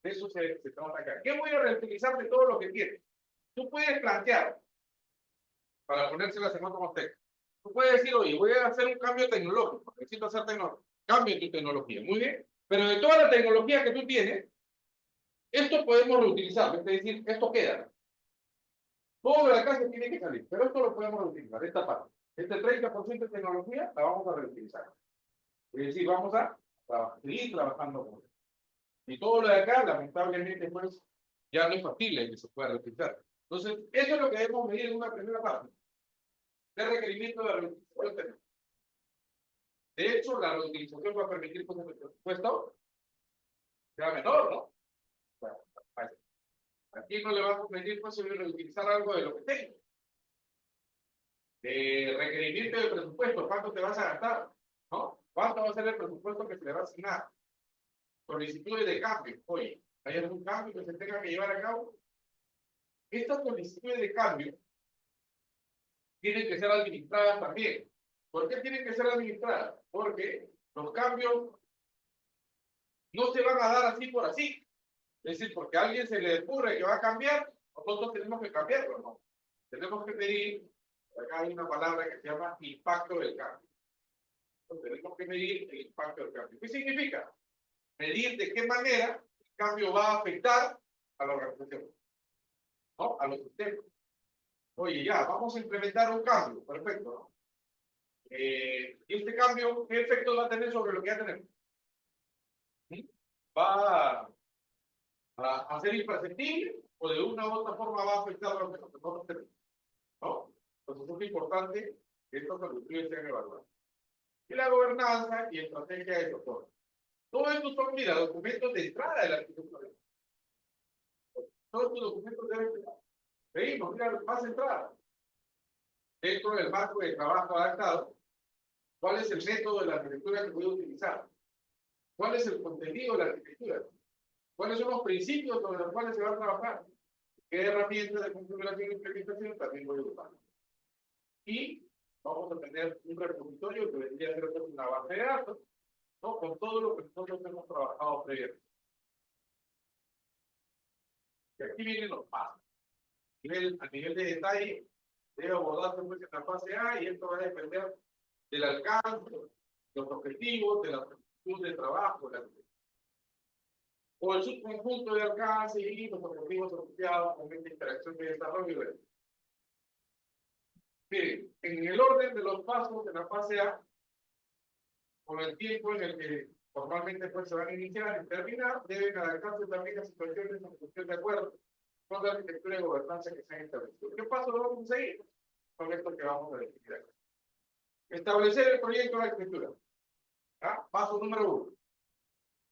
De eso se trata acá. ¿Qué voy a reutilizar de todo lo que tiene? Tú puedes plantear, para ponérselas en otro contexto, tú puedes decir, oye, voy a hacer un cambio tecnológico, necesito hacer cambio en tu tecnología, muy bien, pero de toda la tecnología que tú tienes, esto podemos reutilizarlo, es decir, esto queda. Todo de acá se tiene que salir, pero esto lo podemos reutilizar, esta parte. Este 30% de tecnología la vamos a reutilizar. Es decir, vamos a seguir trabajando con él. Y todo lo de acá, lamentablemente, pues, ya no es factible que se pueda reutilizar. Entonces, eso es lo que debemos medir en una primera parte. ¿Qué requerimiento de reutilización tenemos? De hecho, la reutilización va a permitir que el presupuesto sea menor, ¿no? Bueno, aquí no le vamos a pedir pues reutilizar algo de lo que tengo. Requerimiento de presupuesto, ¿cuánto te vas a gastar? ¿No? ¿Cuánto va a ser el presupuesto que se le va a asignar? Solicitudes de cambio. Oye, ¿hay algún cambio que se tenga que llevar a cabo? Estas solicitudes de cambio tienen que ser administradas también. ¿Por qué tienen que ser administradas? Porque los cambios no se van a dar así por así. Es decir, porque a alguien se le ocurre que va a cambiar, nosotros tenemos que cambiarlo, ¿no? Tenemos que medir, acá hay una palabra que se llama impacto del cambio. Entonces, tenemos que medir el impacto del cambio. ¿Qué significa? Medir de qué manera el cambio va a afectar a la organización, ¿no? A los sistemas. Oye, ya, vamos a implementar un cambio, perfecto, ¿no? ¿Y este cambio qué efectos va a tener sobre lo que ya tenemos? ¿Sí? ¿Va a ser imperceptible o de una u otra forma va a afectar a lo que nosotros tenemos? ¿No? Entonces es importante que estos estudios sean evaluados. Y la gobernanza y estrategia de soporte. Todo esto son, mira, documentos de entrada de la arquitectura. Todos estos documentos deben estar. Veimos, mira, más entrada. Dentro del marco de trabajo adaptado, ¿cuál es el método de la arquitectura que voy a utilizar? ¿Cuál es el contenido de la arquitectura? ¿Cuáles son los principios sobre los cuales se va a trabajar? ¿Qué herramientas de configuración e implementación también voy a usar? Y vamos a tener un repositorio que vendría a ser una base de datos, ¿no? Con todo lo que nosotros hemos trabajado previamente. Y aquí vienen los pasos. A nivel de detalle, debe abordarse pues en la fase A y esto va a depender del alcance, los objetivos, de la solicitud de trabajo, o el subconjunto de alcance y los objetivos asociados con esta interacción de desarrollo. Miren, en el orden de los pasos de la fase A, con el tiempo en el que formalmente pues, se van a iniciar y terminar, deben adaptarse también a situaciones en función de acuerdo con la arquitectura de gobernanza que se han establecido. ¿Qué paso lo vamos a seguir? Con esto que vamos a definir aquí. Establecer el proyecto de arquitectura. ¿Ah? Paso número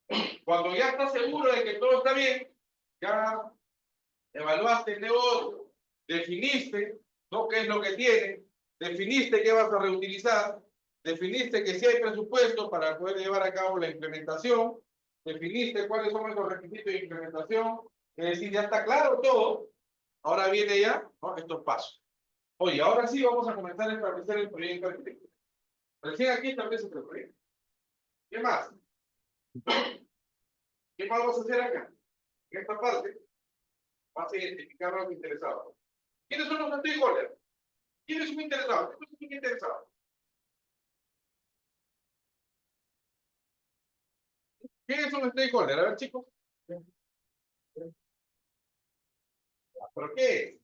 1. Cuando ya estás seguro de que todo está bien, ya evaluaste el negocio, definiste, ¿no? ¿Qué es lo que tiene? Definiste qué vas a reutilizar, definiste que si hay presupuesto para poder llevar a cabo la implementación, definiste cuáles son esos requisitos de implementación, es decir, ya está claro todo, ahora viene ya, ¿no? Estos pasos. Oye, ahora sí vamos a comenzar a establecer el proyecto arquitectónico. Recién aquí establece el proyecto. ¿Qué más? ¿Qué más vamos a hacer acá? En esta parte, vas a identificar a los interesados. ¿Quiénes son los stakeholders? ¿Quiénes son interesados? ¿Quiénes son interesados? ¿Quiénes son los stakeholders? A ver, chicos. ¿Pero qué es?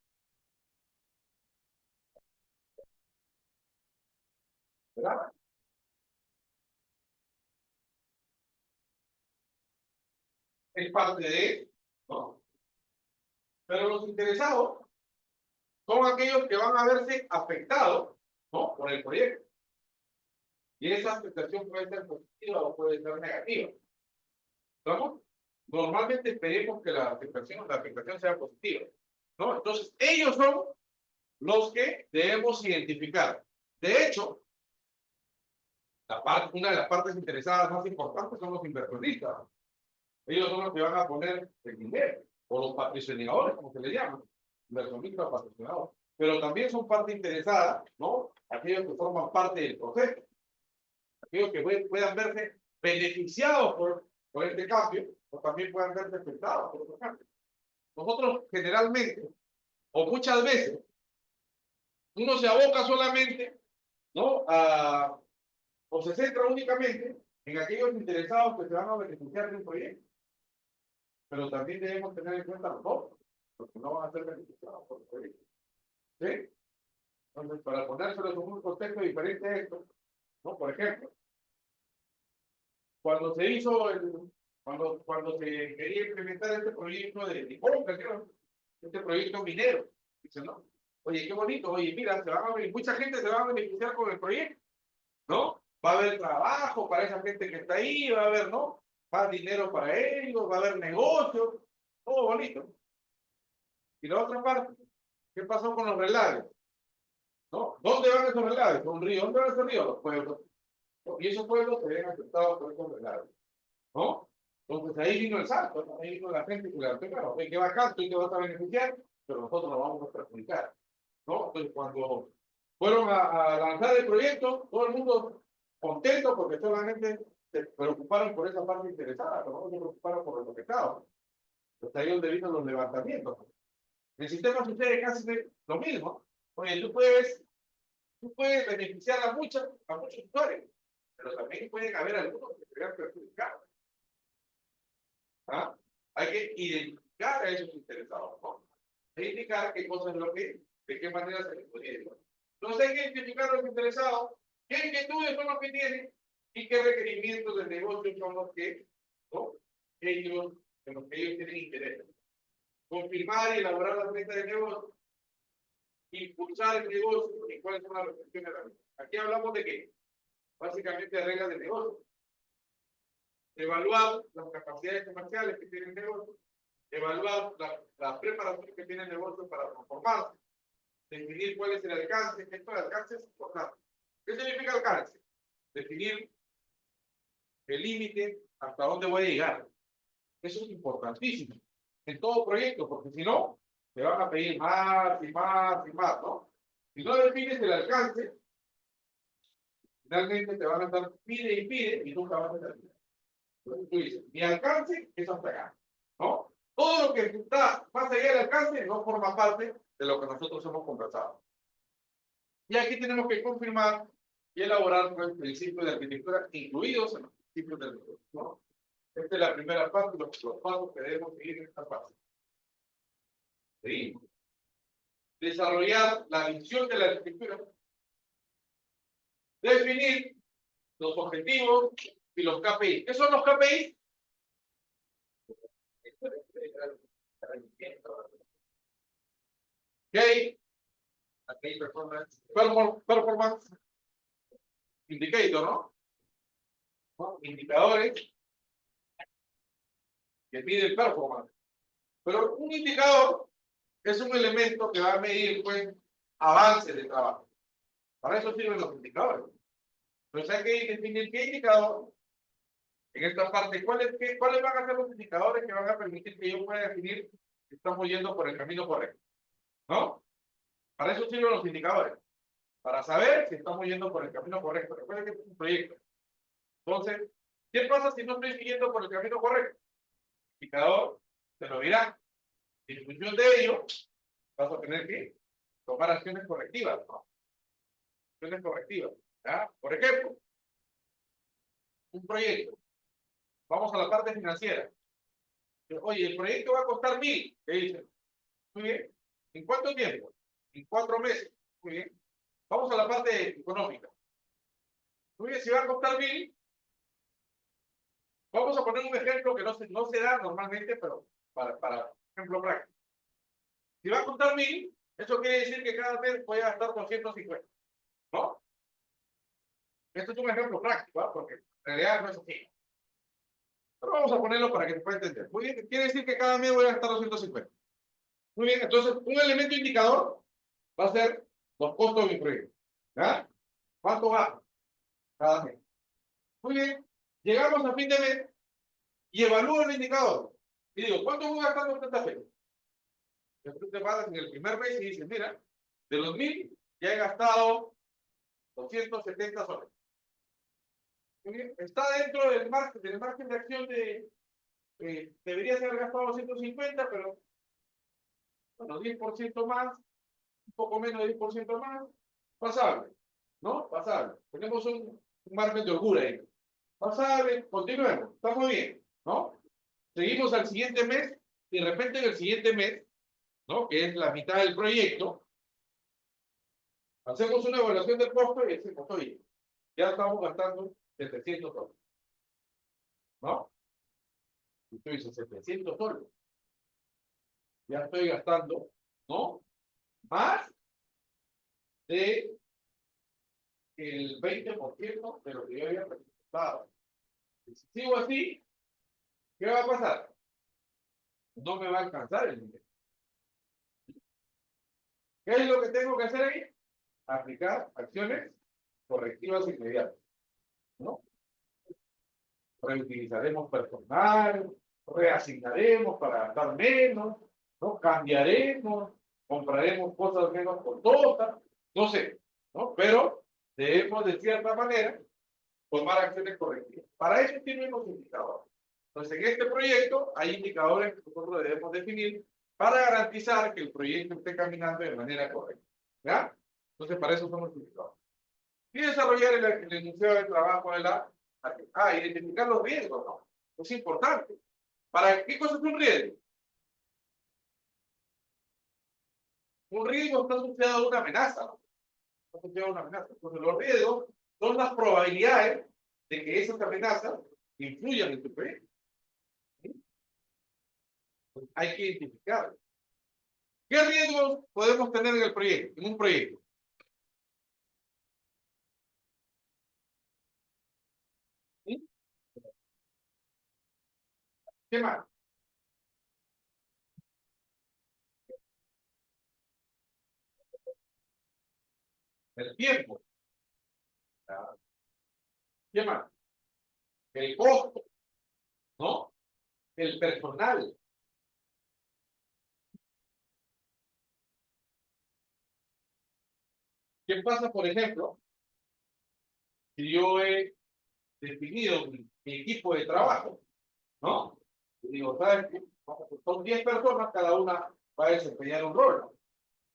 ¿Verdad? Es parte de, ¿no? Pero los interesados son aquellos que van a verse afectados, ¿no? Por el proyecto. Y esa afectación puede ser positiva o puede ser negativa. ¿Estamos? Normalmente esperemos que la afectación sea positiva, ¿no? Entonces, ellos son los que debemos identificar. De hecho, una de las partes interesadas más importantes son los inversionistas. Ellos son los que van a poner el dinero, o los patrocinadores, como se le llama, inversionistas patrocinadores. Pero también son parte interesada, ¿no? Aquellos que forman parte del proceso, aquellos que puedan verse beneficiados por este cambio, o también puedan verse afectados por otro cambio. Nosotros generalmente, o muchas veces, uno se aboca solamente, ¿no? O se centra únicamente en aquellos interesados que se van a beneficiar de un proyecto. Pero también debemos tener en cuenta los otros, porque no van a ser beneficiados por el proyecto. ¿Sí? Entonces, para ponérselo en un contexto diferente a esto, ¿no? Por ejemplo, cuando se hizo cuando se quería implementar este proyecto de compra, este proyecto minero, dice, ¿no? Oye, qué bonito, oye, mira, mucha gente se va a beneficiar con el proyecto, ¿no? Va a haber trabajo para esa gente que está ahí, va a haber, ¿no? Más dinero para ellos, va a haber negocios, todo bonito. Y la otra parte, ¿qué pasó con los relaves? ¿No? ¿Dónde van esos relaves? ¿Un río? ¿Dónde van esos ríos? Los pueblos. Y esos pueblos se ven afectados por esos relaves, ¿no? Entonces ahí vino el salto, ¿no? Ahí vino la gente que le dijo, claro, oye, qué bacán, tú te vas a beneficiar, pero nosotros nos vamos a perjudicar, ¿no? Entonces cuando fueron a lanzar el proyecto, todo el mundo contento porque solamente se preocuparon por esa parte interesada, pero no se preocuparon por los afectados. Hasta ahí donde vino los levantamientos. En el sistema sucede casi lo mismo. Oye, tú puedes beneficiar a muchos usuarios, pero también pueden haber algunos que se vean perjudicados. ¿Ah? Hay que identificar a esos interesados, ¿no? E indicar qué cosa es lo que de qué manera se les podría ayudar. Entonces hay que identificar a los interesados, qué inquietudes son los que tienen y qué requerimientos del negocio son los que, ¿no? ellos, en los que ellos tienen interés. Confirmar y elaborar la meta de negocio, impulsar el negocio y cuáles son las restricciones de la misma. Aquí hablamos de qué? Básicamente de reglas de negocio. Evaluar las capacidades comerciales que tiene el negocio, evaluar la preparación que tiene el negocio para transformarse, definir cuál es el alcance. Esto de alcance es importante. ¿Qué significa alcance? Definir el límite hasta dónde voy a llegar. Eso es importantísimo en todo proyecto, porque si no, te van a pedir más y más y más, ¿no? Si no defines el alcance, finalmente te van a estar pide y pide y nunca vas a terminar. Entonces tú dices, mi alcance es hasta acá, ¿no? Todo lo que está más allá del alcance no forma parte de lo que nosotros hemos conversado. Y aquí tenemos que confirmar y elaborar pues, principios de arquitectura incluidos en los principios del negocio, ¿no? Esta es la primera parte, los pasos que debemos seguir en esta fase. Seguimos. Desarrollar la visión de la arquitectura. Definir los objetivos y los KPI. ¿Qué son los KPI? ¿Qué? Performance indicator, ¿no? Indicadores que miden performance. Pero un indicador es un elemento que va a medir pues, avance de trabajo. Para eso sirven los indicadores. Entonces hay que definir qué indicador, en esta parte, cuáles van a ser los indicadores que van a permitir que yo pueda definir si estamos yendo por el camino correcto. ¿No? Para eso sirven los indicadores. Para saber si estamos yendo por el camino correcto. Recuerden que es un proyecto. Entonces, ¿qué pasa si no estoy siguiendo por el camino correcto? El indicador se lo dirá. Y en función de ello, vas a tener que tomar acciones correctivas, ¿no? Acciones correctivas. ¿Ya? Por ejemplo, un proyecto. Vamos a la parte financiera. Oye, el proyecto va a costar 1.000. ¿Qué dicen? Muy bien. ¿En cuánto tiempo? En 4 meses. Muy bien. Vamos a la parte económica. Muy bien, si va a costar 1.000, vamos a poner un ejemplo que no se da normalmente, pero para ejemplo práctico. Si va a costar 1.000, eso quiere decir que cada mes voy a gastar 250. ¿No? Esto es un ejemplo práctico, ¿eh? Porque en realidad no es así. Pero vamos a ponerlo para que se pueda entender. Muy bien, quiere decir que cada mes voy a gastar 250. Muy bien, entonces un elemento indicador va a ser los costos de mi proyecto. ¿Ya? ¿Cuánto va cada mes? Muy bien, llegamos a fin de mes y evalúo el indicador. Y digo, ¿cuánto voy gastando en esta fecha? Después te vas en el primer mes y dices, mira, de los 1.000 ya he gastado 270 soles. Muy bien, está dentro del margen de acción de, deberías haber gastado 250, pero bueno, 10% más, un poco menos de 10% más, pasable, ¿no? Pasable. Tenemos un margen de holgura ahí. Pasable, continuemos, estamos bien, ¿no? Seguimos al siguiente mes y de repente en el siguiente mes, ¿no? Que es la mitad del proyecto, hacemos una evaluación del costo y decimos, oye, ya estamos gastando 700 dólares, ¿no? Y tú dices, 700 dólares. Ya estoy gastando, ¿no? Más de el 20% de lo que yo había presupuestado. Si sigo así, ¿qué va a pasar? No me va a alcanzar el dinero. ¿Qué es lo que tengo que hacer ahí? Aplicar acciones correctivas inmediatas, ¿no? Reutilizaremos personal, reasignaremos para gastar menos, ¿no? Cambiaremos, compraremos cosas menos costosas, no sé, ¿no? Pero debemos de cierta manera tomar acciones correctivas. Para eso tienen los indicadores. Entonces, en este proyecto hay indicadores que nosotros debemos definir para garantizar que el proyecto esté caminando de manera correcta. ¿Ya? Entonces, para eso son los indicadores. Y desarrollar el enunciado de trabajo de la... identificar los riesgos, ¿no? Es importante. ¿Para qué cosa es un riesgo? Un riesgo está asociado a una amenaza, ¿no? Está asociado a una amenaza. Entonces, los riesgos son las probabilidades de que esas amenazas influyan en tu proyecto. ¿Sí? Entonces, hay que identificarlo. ¿Qué riesgos podemos tener en el proyecto, en un proyecto? ¿Sí? ¿Qué más? El tiempo. ¿Ah? ¿Qué más? El costo, ¿no? El personal. ¿Qué pasa, por ejemplo, si yo he definido mi equipo de trabajo, ¿no? Y digo, ¿sabes qué? Son 10 personas, cada una va a desempeñar un rol, ¿no?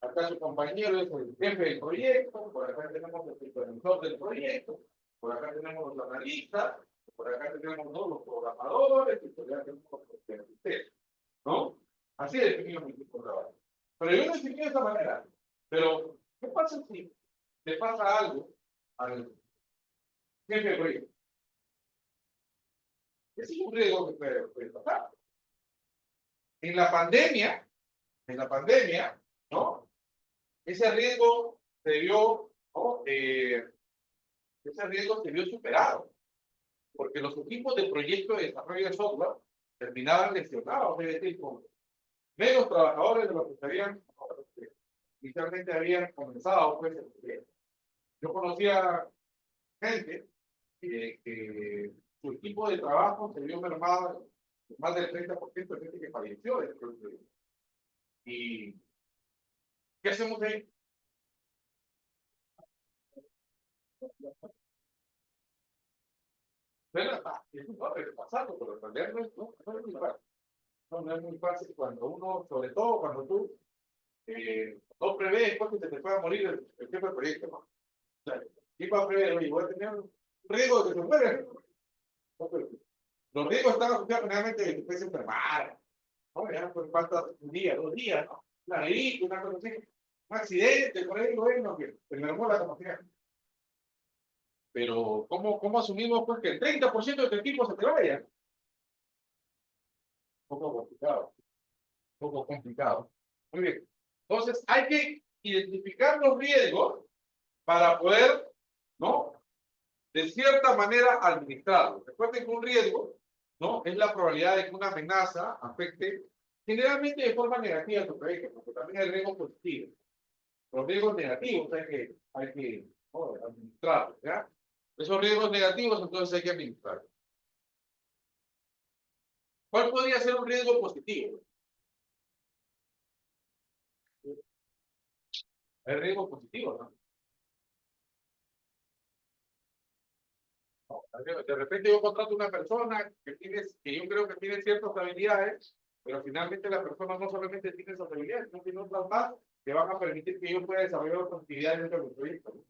Acá su compañero es el jefe del proyecto, por acá tenemos el supervisor del proyecto, por acá tenemos los analistas, por acá tenemos todos los programadores, y por acá tenemos los ustedes, ¿no? Así definimos mi equipo de trabajo. Pero yo lo definí de esa manera. Pero, ¿qué pasa si le pasa algo al jefe del proyecto? Ese es un riesgo que puede pasar. En la pandemia, en la pandemia, ¿no? Ese riesgo se vio, ¿no? Ese riesgo se vio superado, porque los equipos de proyecto de desarrollo de software terminaban lesionados, es decir, con menos trabajadores de los que se habían inicialmente habían comenzado pues, el proyecto. Yo conocía gente que su equipo de trabajo se vio mermado más del 30% de gente que falleció dentro del proyecto. ¿Y qué hacemos ahí? Bueno, eso va a pasando, pero en realidad no es muy fácil. No es muy fácil cuando uno, sobre todo cuando tú no prevés pues, que se te pueda morir el jefe del proyecto, ¿no? O sea, ¿quién va a prever? Oye, voy a tener un riesgo de que se muera. No, pero los riesgos están asociados generalmente de que puedes enfermar, ¿no? Ya pues falta un día, 2 días, ¿no? Una gripe, una cosa así, un accidente, por ahí, bueno, que se mermó la capacidad. Pero, ¿cómo asumimos pues, que el 30% de tu equipo se te vaya? Un poco complicado, un poco complicado. Muy bien. Entonces, hay que identificar los riesgos para poder, ¿no? De cierta manera administrarlo. Recuerden que un riesgo, ¿no? Es la probabilidad de que una amenaza afecte generalmente de forma negativa a tu proyecto, porque también hay riesgos positivos. Los riesgos negativos hay que ¿no? administrarlos, ¿ya? Esos riesgos negativos entonces hay que administrarlos. ¿Cuál podría ser un riesgo positivo? Hay riesgos positivos, ¿no? De repente yo contrato una persona que yo creo que tiene ciertas habilidades, pero finalmente la persona no solamente tiene esas habilidades, sino tiene otras más que van a permitir que yo pueda desarrollar otras actividades dentro del proyecto, ¿no?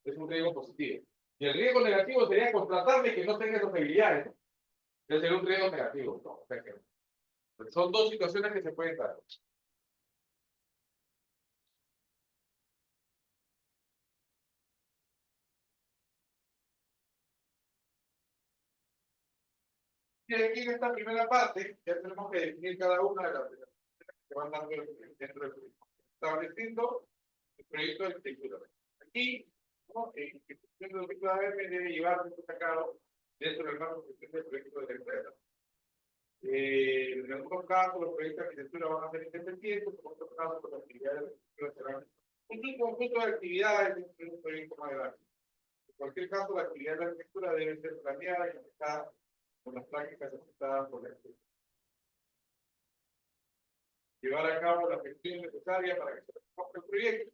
Es un riesgo positivo. Y el riesgo negativo sería contratarme que no tenga esas habilidades, ¿no? Ese sería un riesgo negativo, ¿no? O sea que son dos situaciones que se pueden dar. Y aquí en esta primera parte ya tenemos que definir cada una de las que van dando dentro del proyecto. Estableciendo el proyecto de arquitectura. Aquí, ¿no? En que el proyecto de ABM debe llevar a cabo dentro del marco del proyecto de la empresa. En algunos casos, los proyectos de arquitectura van a ser independientes, en otros casos, las actividades de arquitectura serán un conjunto de actividades dentro de un proyecto más grande. En cualquier caso, la actividad de arquitectura debe ser planeada y afectada con las prácticas aceptadas por la empresa. Llevar a cabo la gestión necesaria para que se reconozca el proyecto,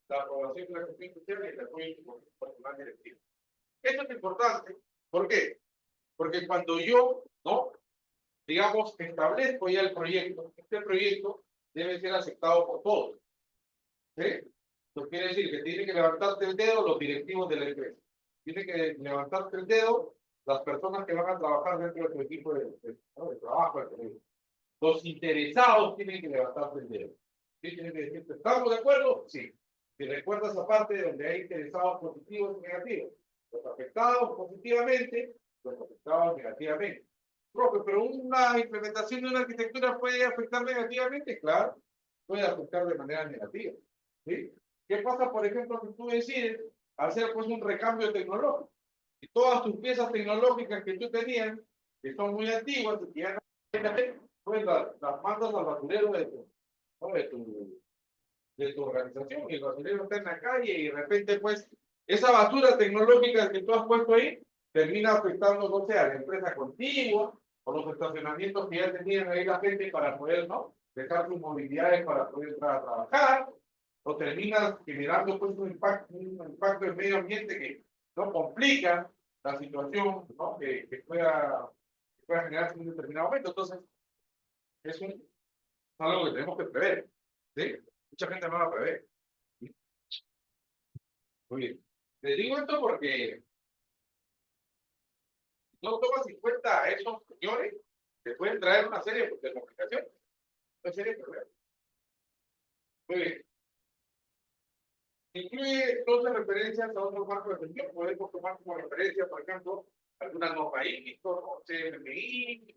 la aprobación de la gestión social y el apoyo por personal directivo. Esto es importante. ¿Por qué? Porque cuando yo, ¿no? Digamos, establezco ya el proyecto, este proyecto debe ser aceptado por todos. ¿Sí? Eso quiere decir que tiene que levantarte el dedo los directivos de la empresa. Tiene que levantarte el dedo las personas que van a trabajar dentro de tu equipo ¿no? de trabajo. Los interesados tienen que levantarte el dedo. ¿Qué tiene que decir? ¿Estamos de acuerdo? Sí. Si recuerdas esa parte donde hay interesados positivos y negativos. Los afectados positivamente, los afectados negativamente. Profe, pero una implementación de una arquitectura puede afectar negativamente, claro, puede afectar de manera negativa. ¿Sí? ¿Qué pasa, por ejemplo, si tú decides hacer pues un recambio tecnológico? Y todas tus piezas tecnológicas que tú tenías, que son muy antiguas y que ya no pues las mandas al basurero de tu, ¿no? de tu organización, y el basurero está en la calle y de repente pues esa basura tecnológica que tú has puesto ahí termina afectando, no sé, a la empresa contigua o los estacionamientos que ya tenían ahí la gente para poder, ¿no? Dejar sus movilidades para poder entrar a trabajar, o termina generando pues un impacto en el medio ambiente que no complica la situación, ¿no? Que pueda generarse en un determinado momento. Entonces, es algo que tenemos que prever, ¿sí? Mucha gente no la prevé. Muy bien. Les digo esto porque no tomas en cuenta a esos señores que pueden traer una serie de complicaciones, una serie de problemas. Muy bien. Incluye entonces referencias a otros marcos de gestión. Podemos tomar como referencia, por ejemplo, alguna norma ISO, ¿no? CMMI,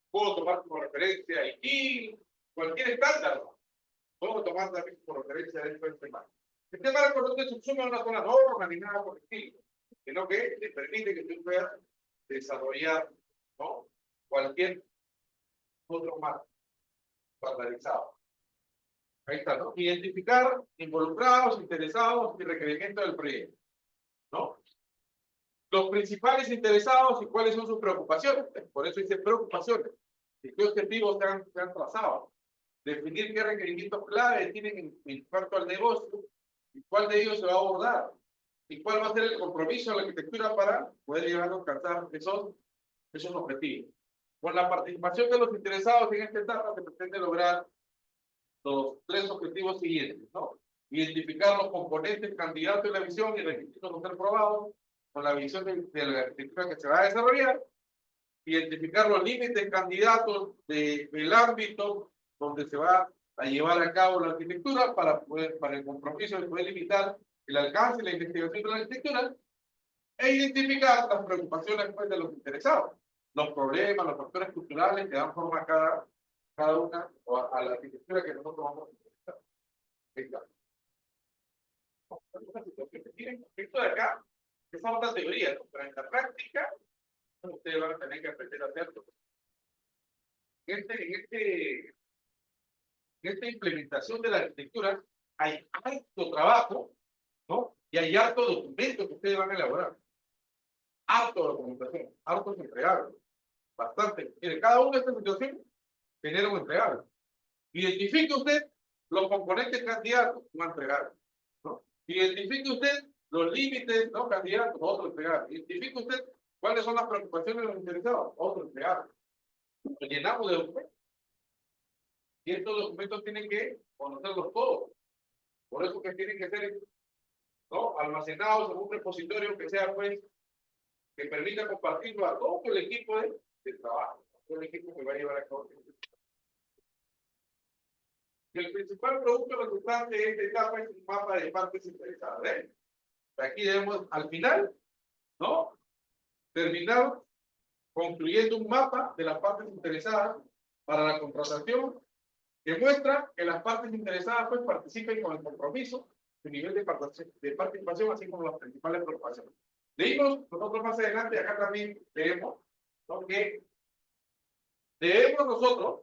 puedo tomar como referencia ITIL, cualquier estándar, ¿no? Puedo tomar también como referencia dentro de este marco. Este marco no te subsume a una sola norma ni nada por el estilo, sino que te permite que tú puedas desarrollar, ¿no? Cualquier otro marco estandarizado. Ahí está, ¿no? Identificar involucrados, interesados y requerimientos del proyecto, ¿no? Los principales interesados y cuáles son sus preocupaciones. Por eso dice preocupaciones. ¿Y qué objetivos se han trazado? Definir qué requerimientos clave tienen en cuanto al negocio y cuál de ellos se va a abordar. Y cuál va a ser el compromiso de la arquitectura para poder llegar a alcanzar esos objetivos. Con la participación de los interesados en esta etapa se pretende lograr los tres objetivos siguientes, ¿no? Identificar los componentes, candidatos de la visión y requisitos a ser probados con la visión de la arquitectura que se va a desarrollar, identificar los límites candidatos del ámbito donde se va a llevar a cabo la arquitectura para el compromiso de poder limitar el alcance y la investigación de la arquitectura, e identificar las preocupaciones pues, de los interesados, los problemas, los factores culturales que dan forma a cada una a la arquitectura que nosotros vamos a implementar. Venga. Algunas situaciones. Miren, esto de acá, que son otras teorías, ¿no? Pero en la práctica, ustedes van a tener que aprender a hacerlo. En esta implementación de la arquitectura hay harto trabajo, ¿no? Y hay harto documento que ustedes van a elaborar. Harto documentación, harto entregable, bastante. Mire, cada una de estas situaciones genera un entregable. Identifique usted los componentes candidatos, un entregable, ¿no? Identifique usted los límites, ¿no? Candidatos, otro entregable. Identifique usted cuáles son las preocupaciones de los interesados, otro entregable. Lo llenamos de documentos. Y estos documentos tienen que conocerlos todos. Por eso que tienen que ser, ¿no? Almacenados en un repositorio que sea, pues, que permita compartirlo a todo el equipo de trabajo, todo el equipo que va a llevar a cabo. El principal producto resultante de esta etapa es un mapa de partes interesadas. ¿Eh? Aquí debemos, al final, ¿no? Terminar concluyendo un mapa de las partes interesadas para la contratación que muestra que las partes interesadas pues participen con el compromiso, su nivel de participación, así como las principales preocupaciones. Leímos nosotros más adelante, acá también leemos, ¿no? Que debemos nosotros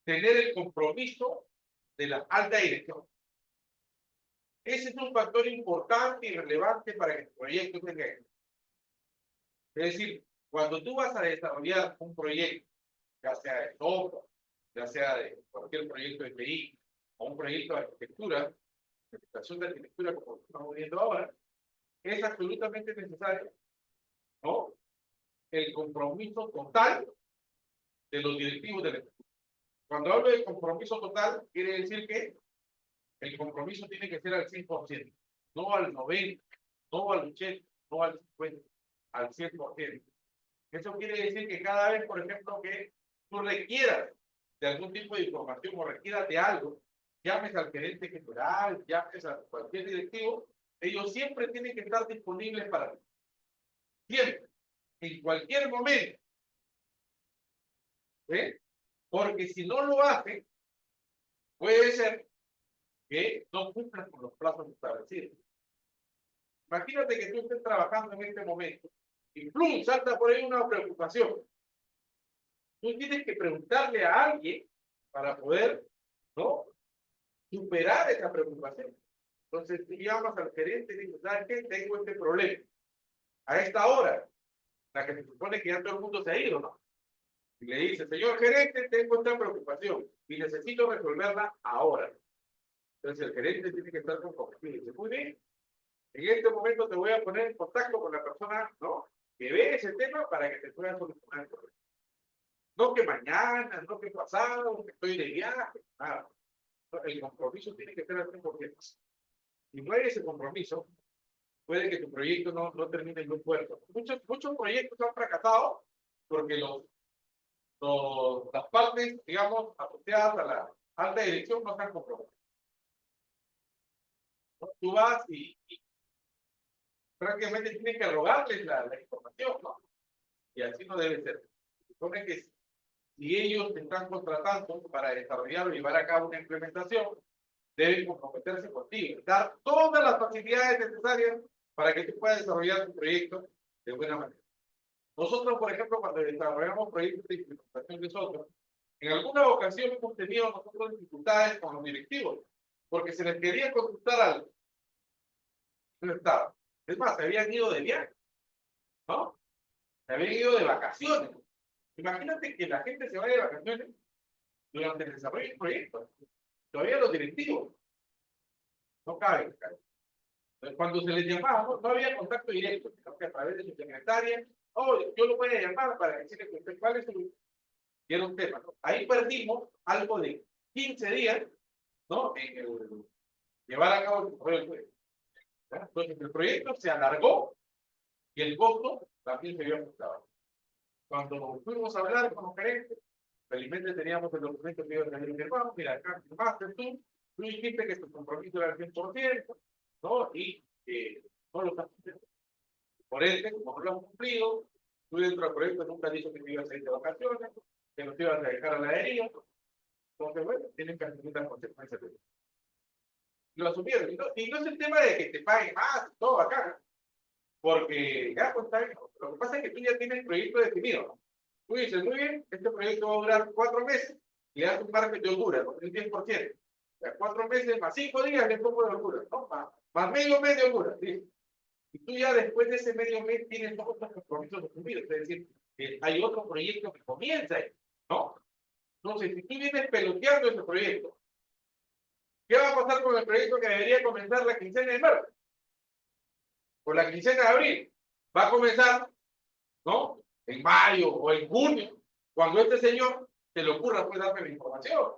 tener el compromiso de la alta dirección. Ese es un factor importante y relevante para que el proyecto tenga éxito. Es decir, cuando tú vas a desarrollar un proyecto, ya sea de software, ya sea de cualquier proyecto de TI, o un proyecto de arquitectura, de aplicación de arquitectura como estamos viendo ahora, es absolutamente necesario, ¿no? El compromiso total de los directivos de la arquitectura. Cuando hablo de compromiso total, quiere decir que el compromiso tiene que ser al 100%, no al 90%, no al 80%, no al 50%, al 100%. Eso quiere decir que cada vez, por ejemplo, que tú requieras de algún tipo de información o requieras de algo, llames al gerente general, llames a cualquier directivo, ellos siempre tienen que estar disponibles para ti. Siempre, en cualquier momento. ¿Eh? Porque si no lo hacen, puede ser que no cumplan con los plazos establecidos. Imagínate que tú estés trabajando en este momento y ¡plum! Salta por ahí una preocupación. Tú tienes que preguntarle a alguien para poder, ¿no?, superar esa preocupación. Entonces, tú llamas al gerente y dices, ¿sabes qué? Tengo este problema. A esta hora, la que se supone que ya todo el mundo se ha ido, ¿no? Y le dice, señor gerente, tengo esta preocupación y necesito resolverla ahora. Entonces, el gerente tiene que estar comprometido. Dice, muy bien, en este momento te voy a poner en contacto con la persona, ¿no?, que ve ese tema para que te pueda solucionar el problema. No que mañana, no que pasado, que estoy de viaje, nada. El compromiso tiene que ser al 100%. Si no hay ese compromiso, puede que tu proyecto no termine en un puerto. Muchos proyectos han fracasado porque las partes, digamos, asociadas a la alta dirección no se han comprometido. Tú vas y prácticamente tienes que rogarles la información, ¿no? Y así no debe ser. Se supone que si ellos te están contratando para desarrollar o llevar a cabo una implementación, deben comprometerse contigo, dar todas las facilidades necesarias para que tú puedas desarrollar tu proyecto de buena manera. Nosotros, por ejemplo, cuando desarrollamos proyectos de implementación de software, en alguna ocasión hemos tenido nosotros dificultades con los directivos, porque se les quería consultar algo. No estaba. Es más, se habían ido de viaje, ¿no? Se habían ido de vacaciones. Imagínate que la gente se vaya de vacaciones durante el desarrollo del proyecto. Todavía los directivos no caben. Cuando se les llamaba, no había contacto directo, sino que a través de su secretaria, yo lo voy a llamar para decirle que usted cuál es su... Y era un tema, ¿no? Ahí perdimos algo de 15 días, ¿no?, en el llevar a cabo el desarrollo del proyecto. Entonces el proyecto se alargó y el costo también se vio afectado. Cuando fuimos a hablar con los gerentes, felizmente teníamos el documento que iba a tener firmado, mira, acá firmaste tú dijiste que tu compromiso era el 100%, ¿no? Y no lo estás cumpliendo. Por ende, como no lo hemos cumplido, tú dentro del proyecto nunca has dicho que te ibas a ir de vacaciones, que no te ibas a dejar a la herida. Entonces, bueno, tienen que asumir las consecuencias de eso. Lo asumieron. Y no es el tema de que te paguen más, todo acá, porque ya pues está bien. Lo que pasa es que tú ya tienes el proyecto definido, ¿no? Tú dices, muy bien, este proyecto va a durar 4 meses, y le das un margen de holgura, ¿no?, el 10%. O sea, 4 meses más 5 días le pongo de holgura, ¿no? Más medio mes de holgura, ¿sí? Y tú ya después de ese medio mes tienes todos los compromisos asumidos, es decir, hay otro proyecto que comienza ahí, ¿no? Entonces, si tú vienes peloteando ese proyecto, ¿qué va a pasar con el proyecto que debería comenzar la quincena de marzo? O la quincena de abril. Va a comenzar, ¿no?, en mayo o en junio, cuando este señor se le ocurra pues darme la información.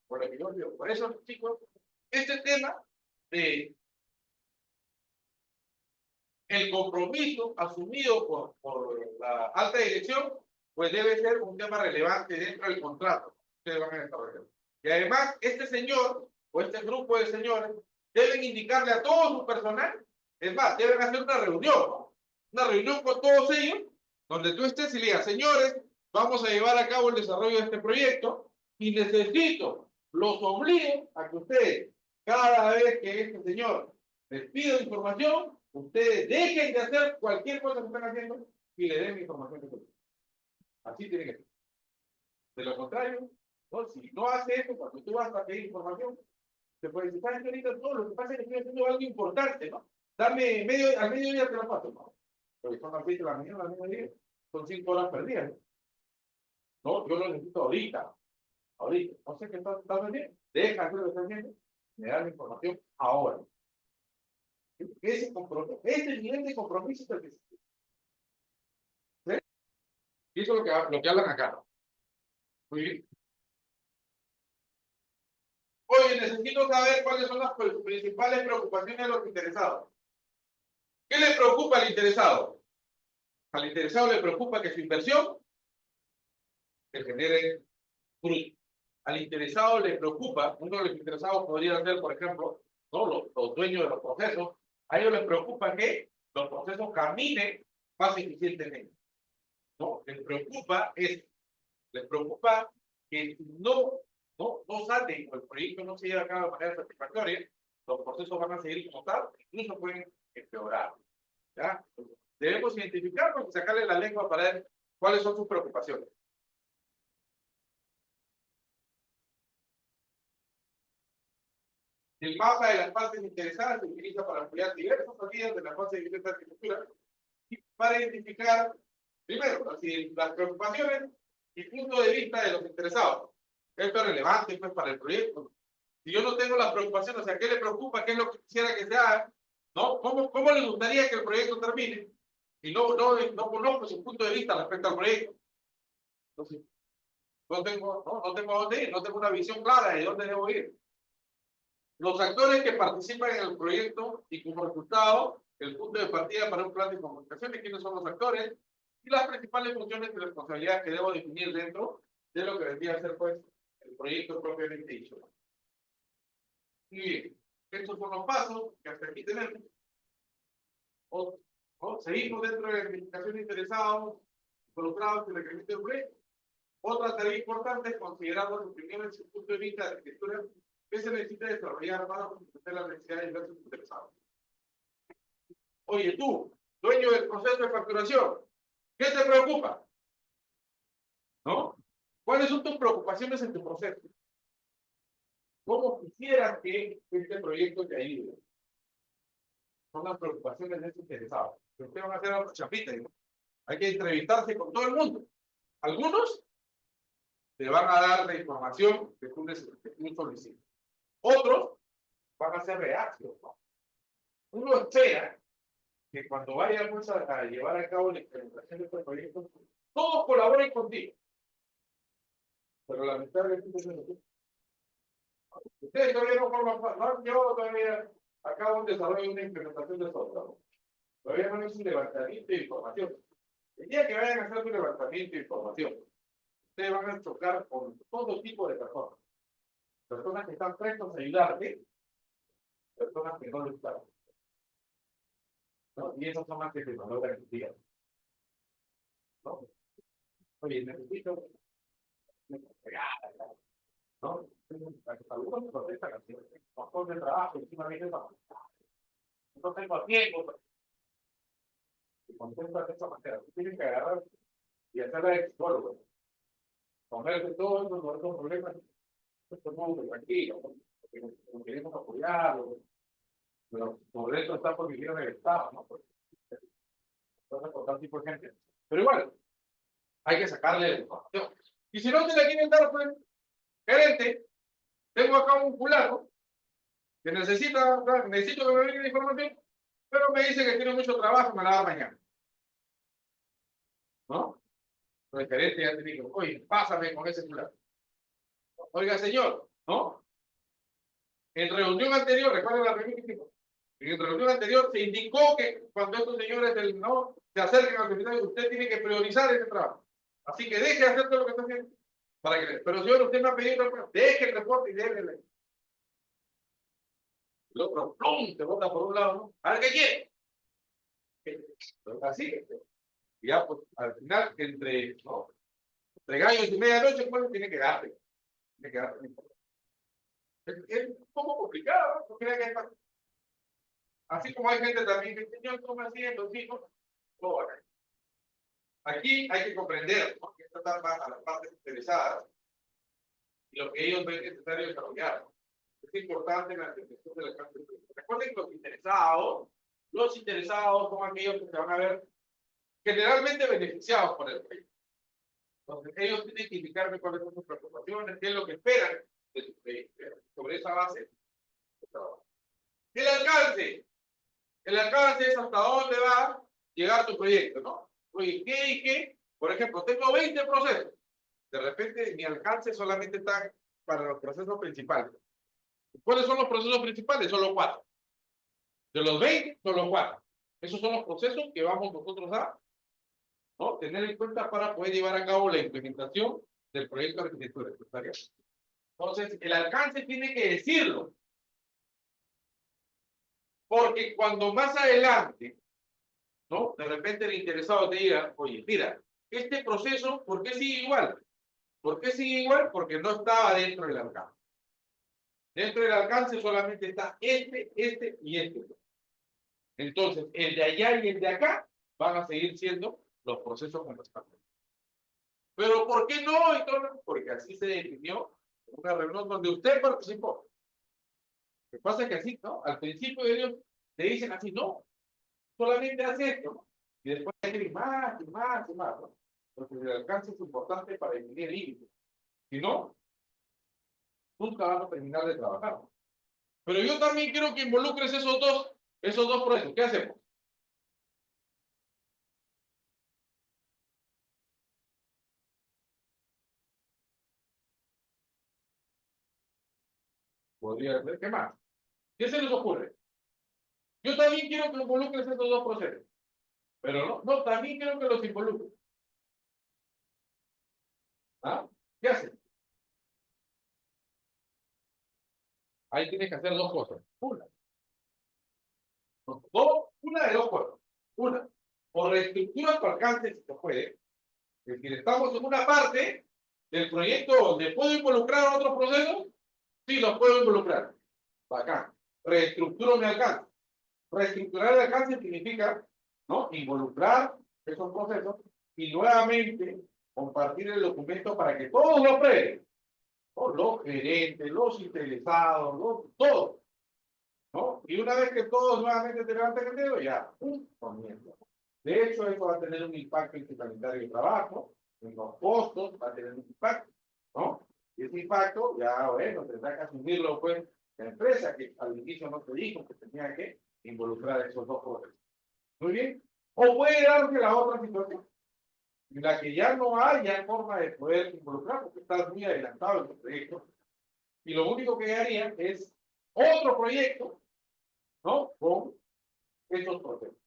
Por lo que yo digo. Por eso, chicos, este tema de el compromiso asumido por la alta dirección, pues debe ser un tema relevante dentro del contrato que van a desarrollar. Y además, este señor o este grupo de señores deben indicarle a todo su personal, es más, deben hacer una reunión, ¿no?, una reunión con todos ellos, donde tú estés y le digas, señores, vamos a llevar a cabo el desarrollo de este proyecto y necesito, los obligo a que ustedes, cada vez que este señor les pida información, ustedes dejen de hacer cualquier cosa que están haciendo y le den información. Así tiene que ser. De lo contrario, ¿no?, si no hace eso, cuando tú vas a pedir información, te puedes decir, ¿sabes qué? Ahorita todo lo que pasa es que estoy haciendo algo importante, ¿no? Dame al mediodía te lo paso, ¿no? Porque son las 7 de la mañana, al mediodía, son 5 horas perdidas. No, yo lo necesito ahorita. No sé qué estás bien. Deja que lo estás haciendo, me da la información ahora. Ese nivel de compromiso es el que se... ¿Sí? Y eso es lo que hablan acá. Muy bien. Oye, necesito saber cuáles son las principales preocupaciones de los interesados. ¿Qué le preocupa al interesado? Al interesado le preocupa que su inversión le genere fruto. al interesado le preocupa, uno de los interesados podría ser, por ejemplo, ¿no? Los dueños de los procesos, a ellos les preocupa que los procesos caminen más eficientemente, ¿no? Les preocupa que no sale, o el proyecto no se lleva a cabo de manera satisfactoria, los procesos van a seguir como tal, incluso pueden empeorar, ¿ya? Debemos identificarlos y sacarle la lengua para ver cuáles son sus preocupaciones. El mapa de las partes interesadas se utiliza para apoyar diversas salidas de la fase de vivienda de arquitectura y para identificar, primero, las preocupaciones y puntos de vista de los interesados. Esto es relevante pues, para el proyecto. Si yo no tengo las preocupaciones, o sea, ¿qué le preocupa? ¿Qué es lo que quisiera que se haga? ¿No? ¿Cómo le gustaría que el proyecto termine? Y no conozco su punto de vista respecto al proyecto. Entonces, no tengo a dónde ir, no tengo una visión clara de dónde debo ir. Los actores que participan en el proyecto y como resultado, el punto de partida para un plan de comunicaciones, quiénes son los actores y las principales funciones y responsabilidades que debo definir dentro de lo que vendría a ser pues, el proyecto propiamente dicho. Muy bien, estos son los pasos que hasta aquí tenemos. Seguimos dentro de la identificación de interesados, involucrados en el crecimiento del proyecto. Otra tarea importante es considerar las opiniones y punto de vista de la arquitectura que se necesita desarrollar para satisfacer las necesidades de los interesados. Oye, tú, dueño del proceso de facturación, ¿qué te preocupa? ¿No? ¿Cuáles son tus preocupaciones en tu proceso? ¿Cómo quisieras que este proyecto te ayude? Son las preocupaciones de ese interesado. Pero ustedes van a hacer otro chapita, ¿no? Hay que entrevistarse con todo el mundo. Algunos te van a dar la información que tú solicitas. Otros van a hacer reacción, ¿no? Uno espera que cuando vayamos a llevar a cabo la implementación de este proyecto, todos colaboren contigo. Pero lamentablemente ustedes todavía no forman parte, no han llevado todavía a cabo un desarrollo y una implementación de software. Todavía no es un levantamiento de información. El día que vayan a hacer un levantamiento de información, ustedes van a chocar con todo tipo de personas. Personas que están prestos a ayudarte, personas que no lo están. ¿No? Y esas son las que se valoran el día. ¿No? Oye, necesito ¿no? Algunos protestan así, montón de trabajo, encima de eso, no tengo tiempo. Y contestan de esa manera. Tienen que agarrar y hacer la psicólogo. Ponerse todo eso, no es un problema. Esto es muy tranquilo, porque queremos apoyarlo. Pero por eso está porque quieren el Estado, ¿no? Porque por tal tipo de gente. Pero igual, hay que sacarle la información. Y si no te la quieren dar, pues, gerente, tengo acá un fulano que necesito que me venga la información, pero me dice que tiene mucho trabajo, me la da mañana. ¿No? El gerente ya te digo, oye, pásame con ese fulano. Oiga, señor, ¿no? En reunión anterior, recuerden la reunión que hicimos, en reunión anterior se indicó que cuando estos señores no se acerquen al hospital, usted tiene que priorizar ese trabajo. Así que deje de hacer todo lo que está haciendo. Pero señor, usted me ha pedido, deje el reporte y déjele. El otro, ¡plum!, te bota por un lado, ¿no? A ver, ¿qué quiere? Así. Y ya, pues, al final, entre gallos y medianoche, pues, tiene que darle. Tiene que darle. Es un poco complicado, ¿no? Porque hay así como hay gente también que, señor, ¿cómo así los hijos? Oh, aquí hay que comprender, porque esto está más a las partes interesadas y lo que ellos ven necesario desarrollar. Es importante la detección de la clase. Recuerden que los interesados son aquellos que se van a ver generalmente beneficiados por el proyecto. Entonces, ellos tienen que indicarme cuáles son sus preocupaciones, qué es lo que esperan de su proyecto. Sobre esa base, el alcance. El alcance es hasta dónde va a llegar tu proyecto, ¿no? Oye, ¿qué y qué? Por ejemplo, tengo 20 procesos. De repente, mi alcance solamente está para los procesos principales. ¿Cuáles son los procesos principales? Solo 4. De los 20, solo 4. Esos son los procesos que vamos nosotros a tener en cuenta para poder llevar a cabo la implementación del proyecto de arquitectura. Entonces, el alcance tiene que decirlo. Porque cuando más adelante, ¿no? De repente el interesado te diga, oye, mira, este proceso, ¿por qué sigue igual? ¿Por qué sigue igual? Porque no estaba dentro del alcance. Dentro del alcance solamente está este y este. Entonces, el de allá y el de acá van a seguir siendo los procesos contrastantes. Pero ¿por qué no? Entonces, porque así se definió en una reunión donde usted participó. Lo que pasa es que así, ¿no? Al principio de ellos te dicen así, no, solamente hace esto, ¿no? Y después hay que ir más y más y más, ¿no? Porque el alcance es importante para definir límites. Si no, nunca vamos a terminar de trabajar, ¿no? Pero yo también quiero que involucres esos dos procesos. ¿Qué hacemos? Podría ser, ¿qué más? ¿Qué se les ocurre? Yo también quiero que involucres estos dos procesos. Pero no, también quiero que los involucres. ¿Ah? ¿Qué hacen? Ahí tienes que hacer dos cosas. Una de dos cosas. Una, por reestructura tu alcance, si se puede. Es decir, estamos en una parte del proyecto donde puedo involucrar a otros procesos. Sí, los puedo involucrar. Bacán. Reestructuro mi alcance. Reestructurar el alcance significa, ¿no? Involucrar esos procesos y nuevamente compartir el documento para que todos lo aprueben, ¿no? Los gerentes, los interesados, todos, ¿no? Y una vez que todos nuevamente te levanten el dedo, ya, comienza. De hecho, eso va a tener un impacto en tu calendario de trabajo, en los costos, va a tener un impacto, ¿no? Y ese impacto, ya, bueno, tendrá que asumirlo, pues, la empresa, que al inicio no te dijo que tenía que involucrar a esos dos procesos. Muy bien. O puede darse la otra situación, en la que ya no haya forma de poder involucrar, porque estás muy adelantado en tu proyecto, y lo único que haría es otro proyecto, ¿no? Con esos procesos.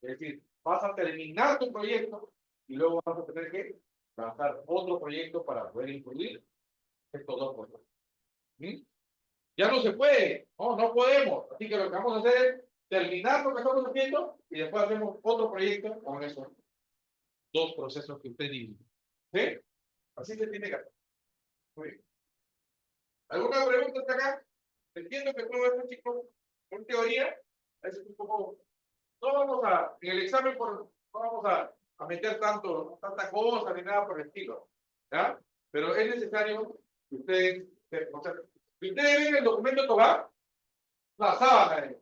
Es decir, vas a terminar tu proyecto y luego vas a tener que lanzar otro proyecto para poder incluir estos dos procesos. ¿Sí? Ya no se puede, no podemos. Así que lo que vamos a hacer es terminar lo que estamos haciendo y después hacemos otro proyecto con esos dos procesos que usted dice. ¿Sí? Así se tiene que hacer. Muy bien. ¿Alguna pregunta hasta acá? Entiendo que todo esto, chicos, en teoría, es un poco. No vamos en el examen, no vamos a meter tanta cosa ni nada por el estilo. ¿Ya? Pero es necesario que ustedes, o sea, que ustedes ven el documento TOGAF, la sábana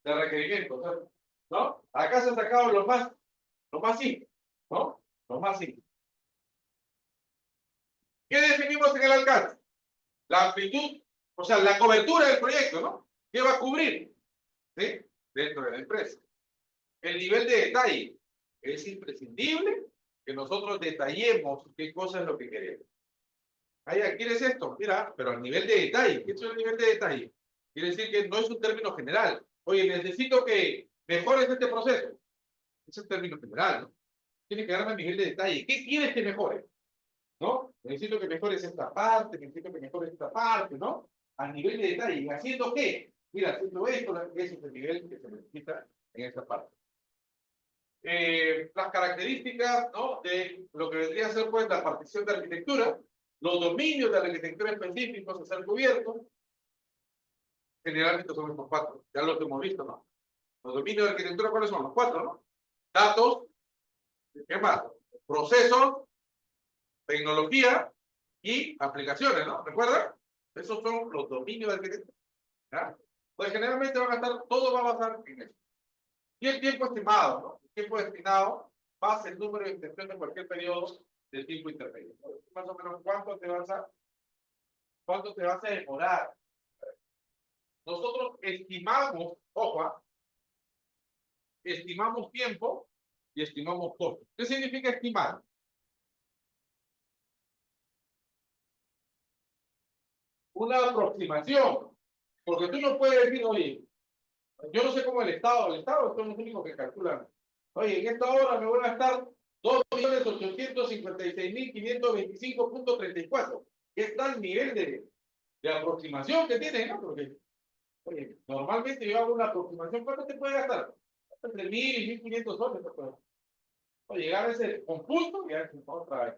de requerimientos, ¿no? Acá se han sacado los más simples, ¿no? Los más simples. ¿Qué definimos en el alcance? La amplitud, o sea, la cobertura del proyecto, ¿no? ¿Qué va a cubrir? ¿Sí? Dentro de la empresa. El nivel de detalle. Es imprescindible que nosotros detallemos qué cosa es lo que queremos. ¿Quieres esto? Mira, pero al nivel de detalle. ¿Qué es el nivel de detalle? Quiere decir que no es un término general. Oye, necesito que mejores este proceso. Es un término general, ¿no? Tiene que darme el nivel de detalle. ¿Qué quieres que mejore? ¿No? Necesito que mejores esta parte, necesito que mejores esta parte, ¿no? A nivel de detalle. ¿Y haciendo qué? Mira, haciendo esto, ese es el nivel que se necesita en esta parte. Las características, ¿no? De lo que vendría a ser, pues, la partición de arquitectura, los dominios de la arquitectura específicos a ser cubiertos. Generalmente son estos cuatro, ya los hemos visto, ¿no? Los dominios de arquitectura, ¿cuáles son? Los cuatro, ¿no? Datos, ¿qué más? Procesos, tecnología y aplicaciones, ¿no? ¿Recuerda? Esos son los dominios de arquitectura. ¿Ya? Pues generalmente van a estar, todo va a basar en eso. Y el tiempo estimado, ¿no? El tiempo destinado pasa el número de extensión de cualquier periodo de tiempo intermedio. Más o menos, cuánto te vas a demorar? Nosotros estimamos, ojo, estimamos tiempo y estimamos costo. ¿Qué significa estimar? Una aproximación. Porque tú no puedes decir, oye, yo no sé cómo el Estado son los únicos que calculan. Oye, en esta hora me voy a gastar 2.856.525.34. ¿Qué está el nivel de aproximación que tiene, ¿no? Porque, oye, normalmente yo hago una aproximación, ¿cuánto te puede gastar? Entre 1.000 y 1.500 soles, pues, o llegar a ese conjunto, ya es otra vez.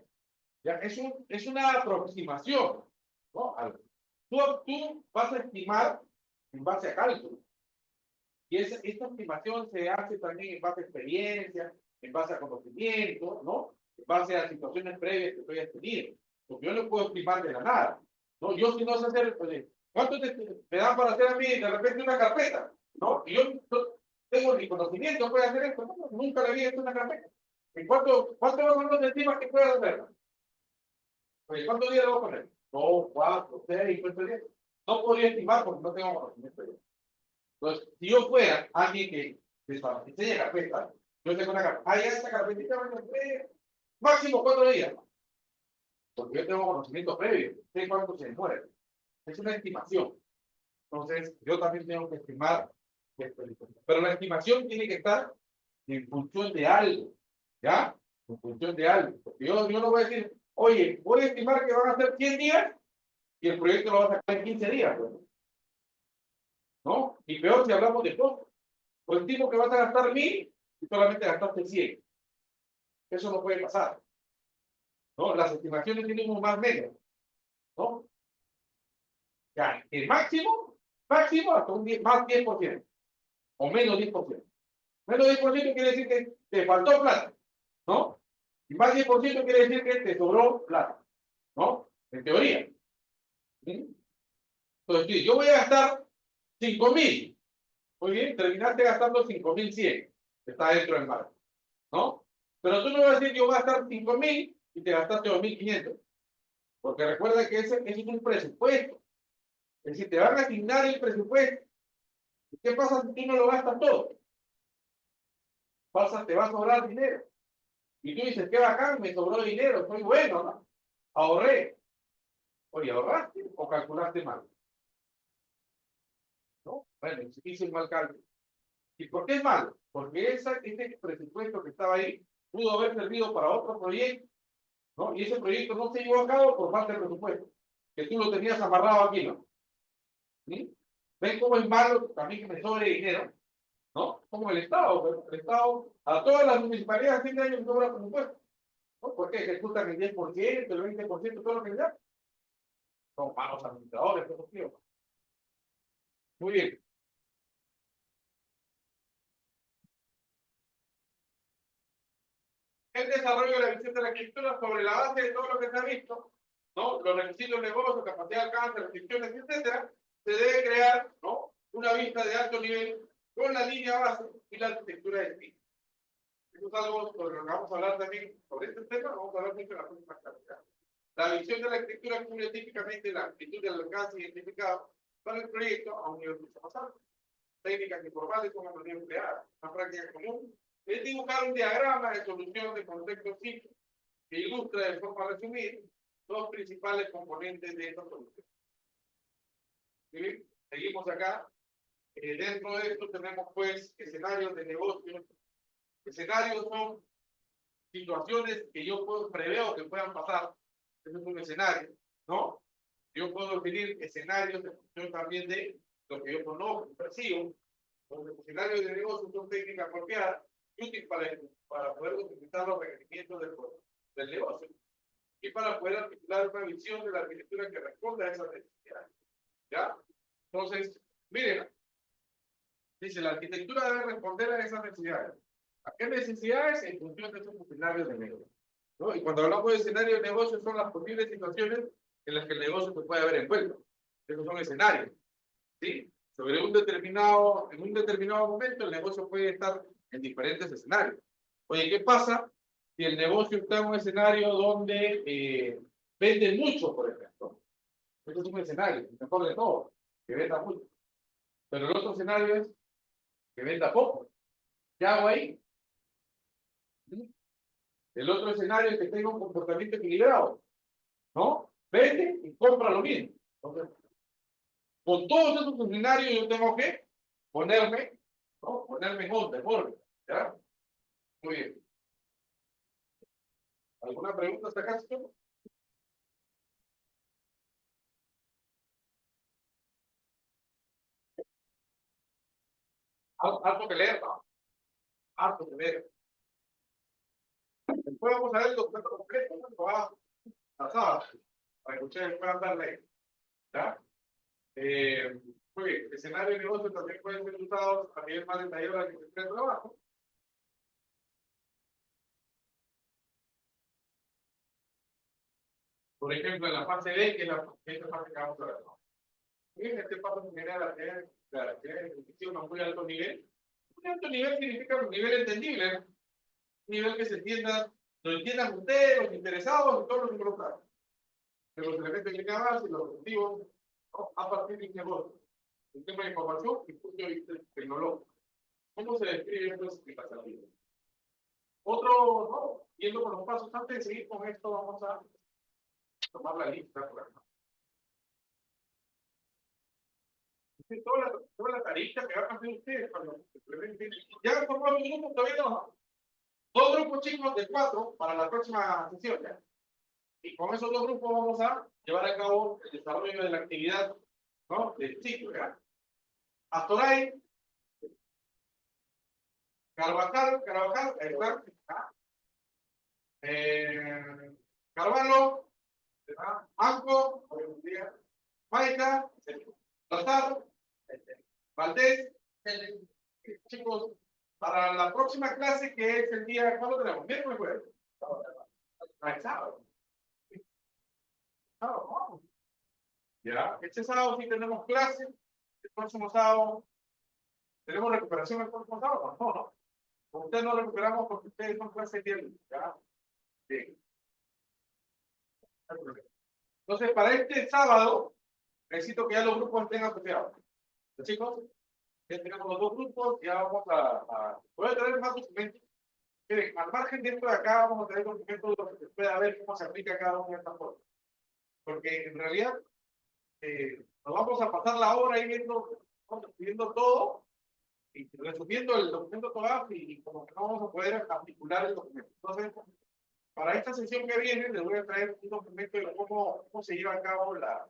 Ya, es una aproximación, ¿no? Tú vas a estimar en base a cálculo. Y esta estimación se hace también en base a experiencia, en base a conocimiento, ¿no? En base a situaciones previas que tú hayas tenido. Porque yo no puedo estimar de la nada, ¿no? Yo si no sé hacer, pues, ¿cuánto te dan para hacer a mí de repente una carpeta? ¿No? Y yo no tengo ni conocimiento para hacer esto, ¿no? Nunca le había hecho una carpeta. ¿En cuánto más estimas que puedas hacer? Pues, ¿cuántos días le voy a poner? 2, 4, 6, 10. No podría estimar porque no tengo conocimiento. Entonces, si yo fuera alguien que diseña carpeta, yo tengo una carpeta, ahí esta carpetita va a tener máximo 4 días, porque yo tengo conocimiento previo, sé cuánto se muere. Es una estimación. Entonces, yo también tengo que estimar, pero la estimación tiene que estar en función de algo, ¿ya? En función de algo. Porque yo no voy a decir, oye, voy a estimar que van a ser 100 días y el proyecto lo va a sacar en 15 días, ¿no? Y peor si hablamos de costos. O estimo que vas a gastar 1.000 y solamente gastaste 100. Eso no puede pasar, ¿no? Las estimaciones tienen un más menos, ¿no? Ya, el máximo hasta un 10, más 10%, o menos 10%. Menos 10% quiere decir que te faltó plata, ¿no? Y más 10% quiere decir que te sobró plata, ¿no? En teoría. ¿Sí? Entonces, sí, yo voy a gastar 5.000. Muy bien, terminaste gastando 5.100. Está dentro del marco, ¿no? Pero tú no vas a decir, yo voy a gastar 5.000 y te gastaste 2.500. Porque recuerda que ese es un presupuesto. Es decir, te van a asignar el presupuesto. ¿Y qué pasa si tú no lo gastas todo? Te va a sobrar dinero. Y tú dices, qué bacán, me sobró dinero, soy bueno, ¿no? Ahorré. Oye, ¿ahorraste o calculaste mal? ¿No? Bueno, hice un mal cálculo. ¿Y por qué es malo? Porque ese presupuesto que estaba ahí pudo haber servido para otro proyecto, ¿no? Y ese proyecto no se llevó a cabo por falta de presupuesto. Que tú lo tenías amarrado aquí, ¿no? ¿Sí? ¿Ven cómo es malo también que me sobre dinero? ¿No? Como el Estado, a todas las municipalidades a fin de año cobra presupuesto, ¿no? Porque ejecutan el 10%, el 20%, todo lo que ya. Son malos administradores, todos tíos. Muy bien. El desarrollo de la visión de la arquitectura sobre la base de todo lo que se ha visto, ¿no? Los requisitos de negocio, capacidad de alcance, restricciones, etcétera, se debe crear, ¿no? Una vista de alto nivel con la línea base y la arquitectura de estilo. Eso es algo sobre lo que vamos a hablar también sobre este tema, vamos a hablar mucho en la próxima clase. La visión de la arquitectura cubre típicamente la amplitud del alcance identificado para el proyecto a un nivel mucho más alto. Técnicas informales como las empleadas. Una práctica común es dibujar un diagrama de solución de contexto simple que ilustra de forma resumida los principales componentes de esta solución. ¿Sí? Seguimos acá. Dentro de esto tenemos pues escenarios de negocios. Escenarios son situaciones que yo preveo que puedan pasar. Ese es un escenario, ¿no? Yo puedo definir escenarios en función también de lo que yo conozco, percibo. Los escenarios de negocio son técnicas apropiadas y útiles para poder utilizar los requerimientos del negocio y para poder articular una visión de la arquitectura que responda a esas necesidades. ¿Ya? Entonces, miren, dice, la arquitectura debe responder a esas necesidades. ¿A qué necesidades? En función de esos escenarios de negocio, ¿no? Y cuando hablamos de escenarios de negocio son las posibles situaciones en las que el negocio se puede haber envuelto. Esos son escenarios, ¿sí? En un determinado momento el negocio puede estar en diferentes escenarios. Oye, ¿qué pasa si el negocio está en un escenario donde vende mucho, por ejemplo? Ese es un escenario, el mejor de todo, que venda mucho. Pero el otro escenario es que venda poco. ¿Qué hago ahí? ¿Sí? El otro escenario es que tenga un comportamiento equilibrado, ¿no? Vende y compra lo mismo. Entonces, con todos esos escenarios yo tengo que ponerme, ¿no? Ponerme en onda, en orden, ¿ya? Muy bien. ¿Alguna pregunta hasta acá, señor? Harto que leer, ¿no? Harto que leer. Después vamos a ver el documento completo, ¿no? Lo va a pasar, para que ustedes puedan darle, ¿ya? Muy bien, escenario de negocio también pueden ser usados a nivel más detallado de la que de trabajo. Por ejemplo, en la fase B, que es esta fase que vamos a ver, ¿no? Bien, este paso genera la que es un muy alto nivel. Un alto nivel significa un nivel entendible, ¿no? Un nivel que se entienda, lo entiendan ustedes, los interesados y todos los involucrados. De los elementos de base y los objetivos, ¿no? A partir de un negocio. El tema de información y punto de vista tecnológico. ¿Cómo se describe esto en la salida? Otro, ¿no? Yendo por los pasos antes de seguir con esto, vamos a tomar la lista. Toda la tarea que van a hacer ustedes cuando se implementen. Ya formado un grupo, todavía no. Dos grupos chicos de 4 para la próxima sesión. ¿Ya? Y con esos dos grupos vamos a llevar a cabo el desarrollo de la actividad, ¿no? Del ciclo. ¿Ya? Astoray, Carvajal, Carvalho, Anco, Maica, Lazaro, Valdés, chicos, para la próxima clase que es el día, ¿cuándo tenemos? ¿Miércoles jueves? Sábado. Sábado, vamos. Ya, este sábado sí tenemos clase, el próximo sábado tenemos recuperación el próximo sábado, no, no. Ustedes no recuperamos porque ustedes son clase de ya. Sí. Entonces, para este sábado, necesito que ya los grupos estén asociados. ¿Los chicos? Ya tenemos los dos grupos, ya vamos voy a traer más documentos. Miren, al margen de esto de acá, vamos a traer documentos donde se pueda ver cómo se aplica cada una de estas cosas. Porque en realidad, nos vamos a pasar la hora ahí viendo todo y resumiendo el documento todo y como que no vamos a poder articular el documento. Entonces, para esta sesión que viene, les voy a traer un documento de cómo se lleva a cabo la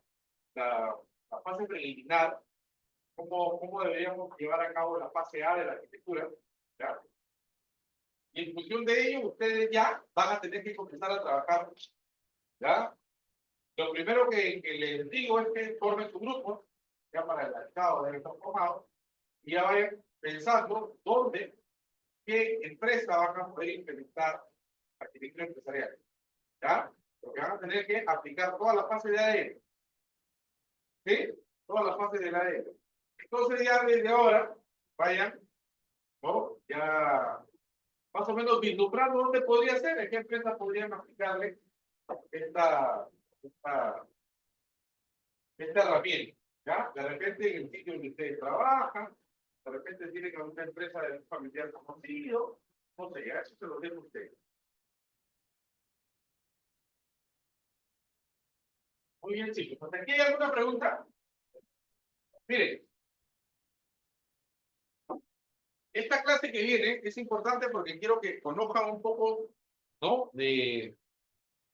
fase preliminar, cómo deberíamos llevar a cabo la fase A de la arquitectura. ¿Ya? Y en función de ello, ustedes ya van a tener que comenzar a trabajar. ¿Ya? Lo primero que les digo es que formen su grupo, ya para el mercado deben estar formados, y ya vayan pensando dónde, qué empresa van a poder implementar arquitectura empresarial. ¿Ya? Porque van a tener que aplicar toda la fase de ADN. ¿Sí? Toda la fase de ADN. Entonces ya desde ahora, vayan, ¿no? Ya más o menos vislumbrando dónde podría ser, en qué empresas podrían aplicarle esta, esta herramienta. ¿Ya? De repente en el sitio donde ustedes trabajan, de repente tienen alguna empresa de un familiar conocido, no sé, ya eso se lo dejo a ustedes. Muy bien, chicos. ¿Hasta aquí hay alguna pregunta? Miren, esta clase que viene es importante porque quiero que conozcan un poco, ¿no? De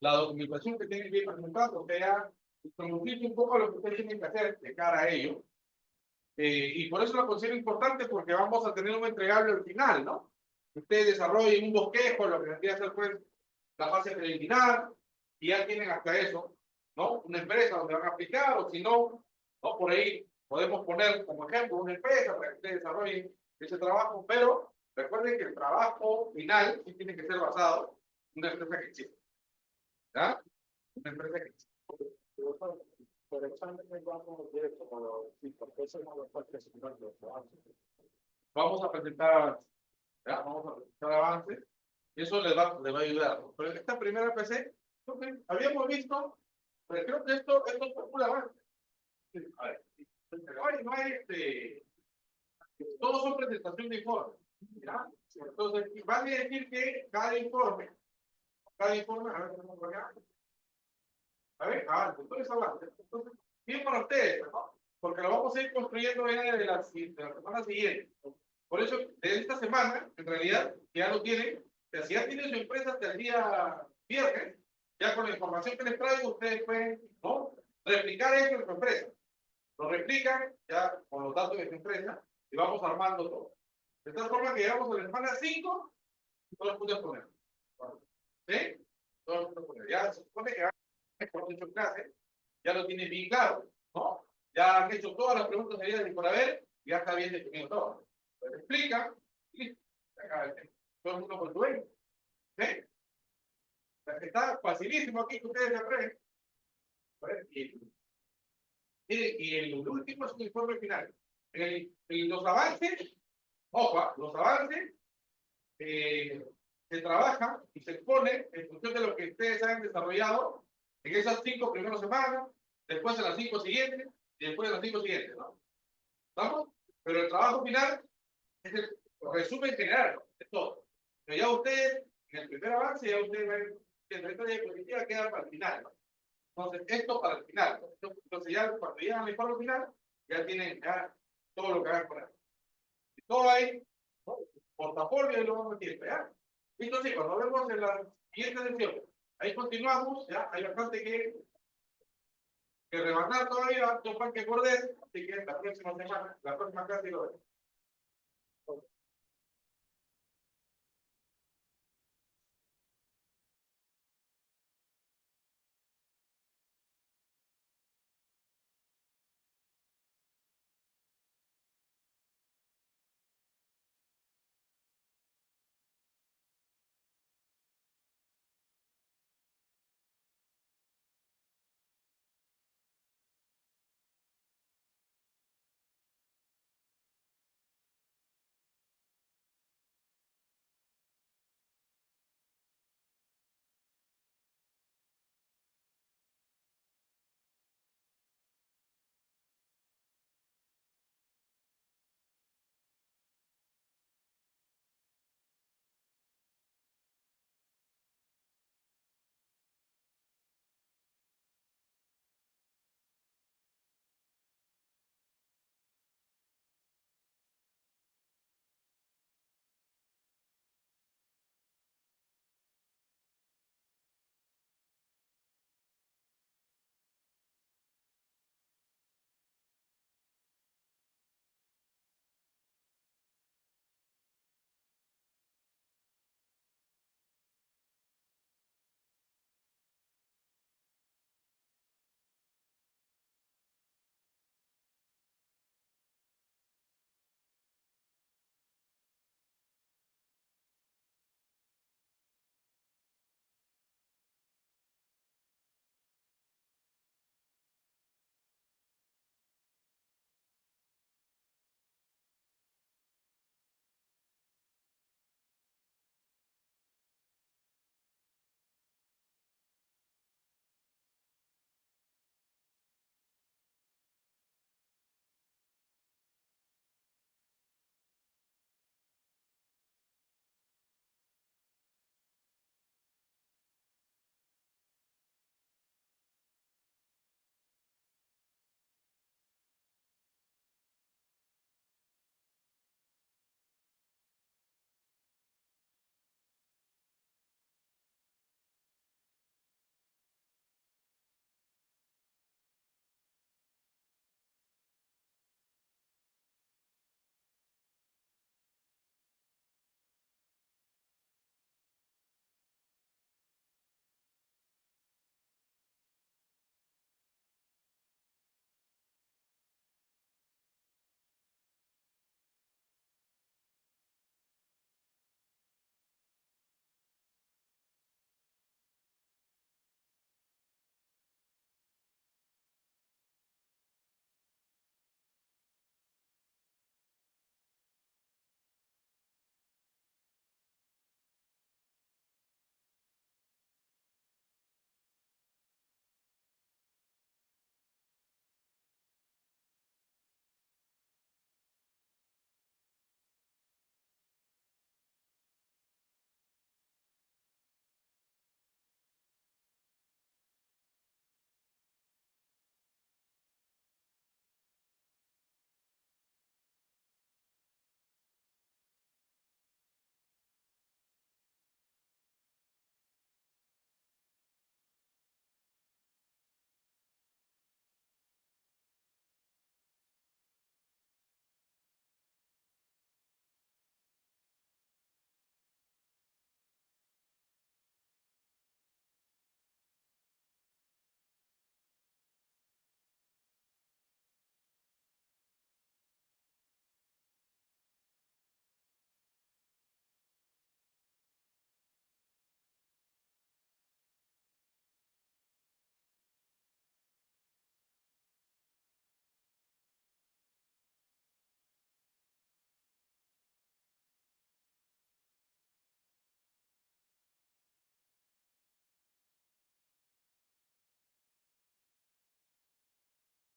la documentación que tienen que presentar, o sea, introducirse un poco lo que ustedes tienen que hacer de cara a ello. Y por eso la considero importante porque vamos a tener un entregable al final, ¿no? Ustedes desarrollen un bosquejo, lo que tendría que hacer pues la fase preliminar, y ya tienen hasta eso, ¿no? Una empresa donde van a aplicar, o si no, ¿no? Por ahí podemos poner como ejemplo una empresa para que ustedes desarrollen ese trabajo, pero recuerden que el trabajo final sí tiene que ser basado en una empresa que existe, ¿ya? Una empresa que existe. Por examen vamos directo, pero sí, porque eso no lo puede presentar los trabajos. Vamos a presentar, ¿ya? Vamos a presentar avances, y eso les va a ayudar. Pero en esta primera PC, habíamos visto, pero creo que esto es un avance. A ver, no hay todos son presentación de informe, ¿ya? Entonces, vale decir que cada informe, a ver, tenemos por acá. A ver, entonces avance. Entonces, bien para ustedes, ¿no? Porque lo vamos a ir construyendo ya de la semana siguiente. Por eso, de esta semana, en realidad, ya lo tienen. Si ya tienen su empresa hasta el día viernes, ya con la información que les traigo, ustedes pueden, ¿no? Replicar eso en su empresa. Lo replican ya con los datos de su empresa y vamos armando todo. De tal forma que llegamos a la semana 5, todos los puntos poner. ¿Sí? Todos los puntos poner. Ya se supone que han hecho clase, ya lo tienen bien claro, ¿no? Ya han hecho todas las preguntas de por haber, y ya está bien definido todo. Pues explica, y se acaba el tema. Todo el mundo con tu ¿sí? Está facilísimo aquí que ustedes aprenden. Y el último es un informe final. En los avances, ojo, los avances se trabajan y se exponen en función de lo que ustedes han desarrollado en esas 5 primeras semanas, después en las 5 siguientes y después en las 5 siguientes, ¿no? ¿Vamos? Pero el trabajo final es el resumen general de todo. Pero ya ustedes, en el primer avance, ya ustedes ven que la diapositiva queda para el final, ¿no? Entonces, esto para el final. Entonces, ya cuando llegan al informe final, ya tienen ya todo lo que van a poner. Y todo ahí, ¿no? Portafolio y lo vamos a meter, ¿ya? Listo, sí, cuando vemos en la siguiente sesión, ahí continuamos, ya, hay bastante que rebanar todavía, topan que acordar, así que la próxima semana, la próxima clase lo vemos.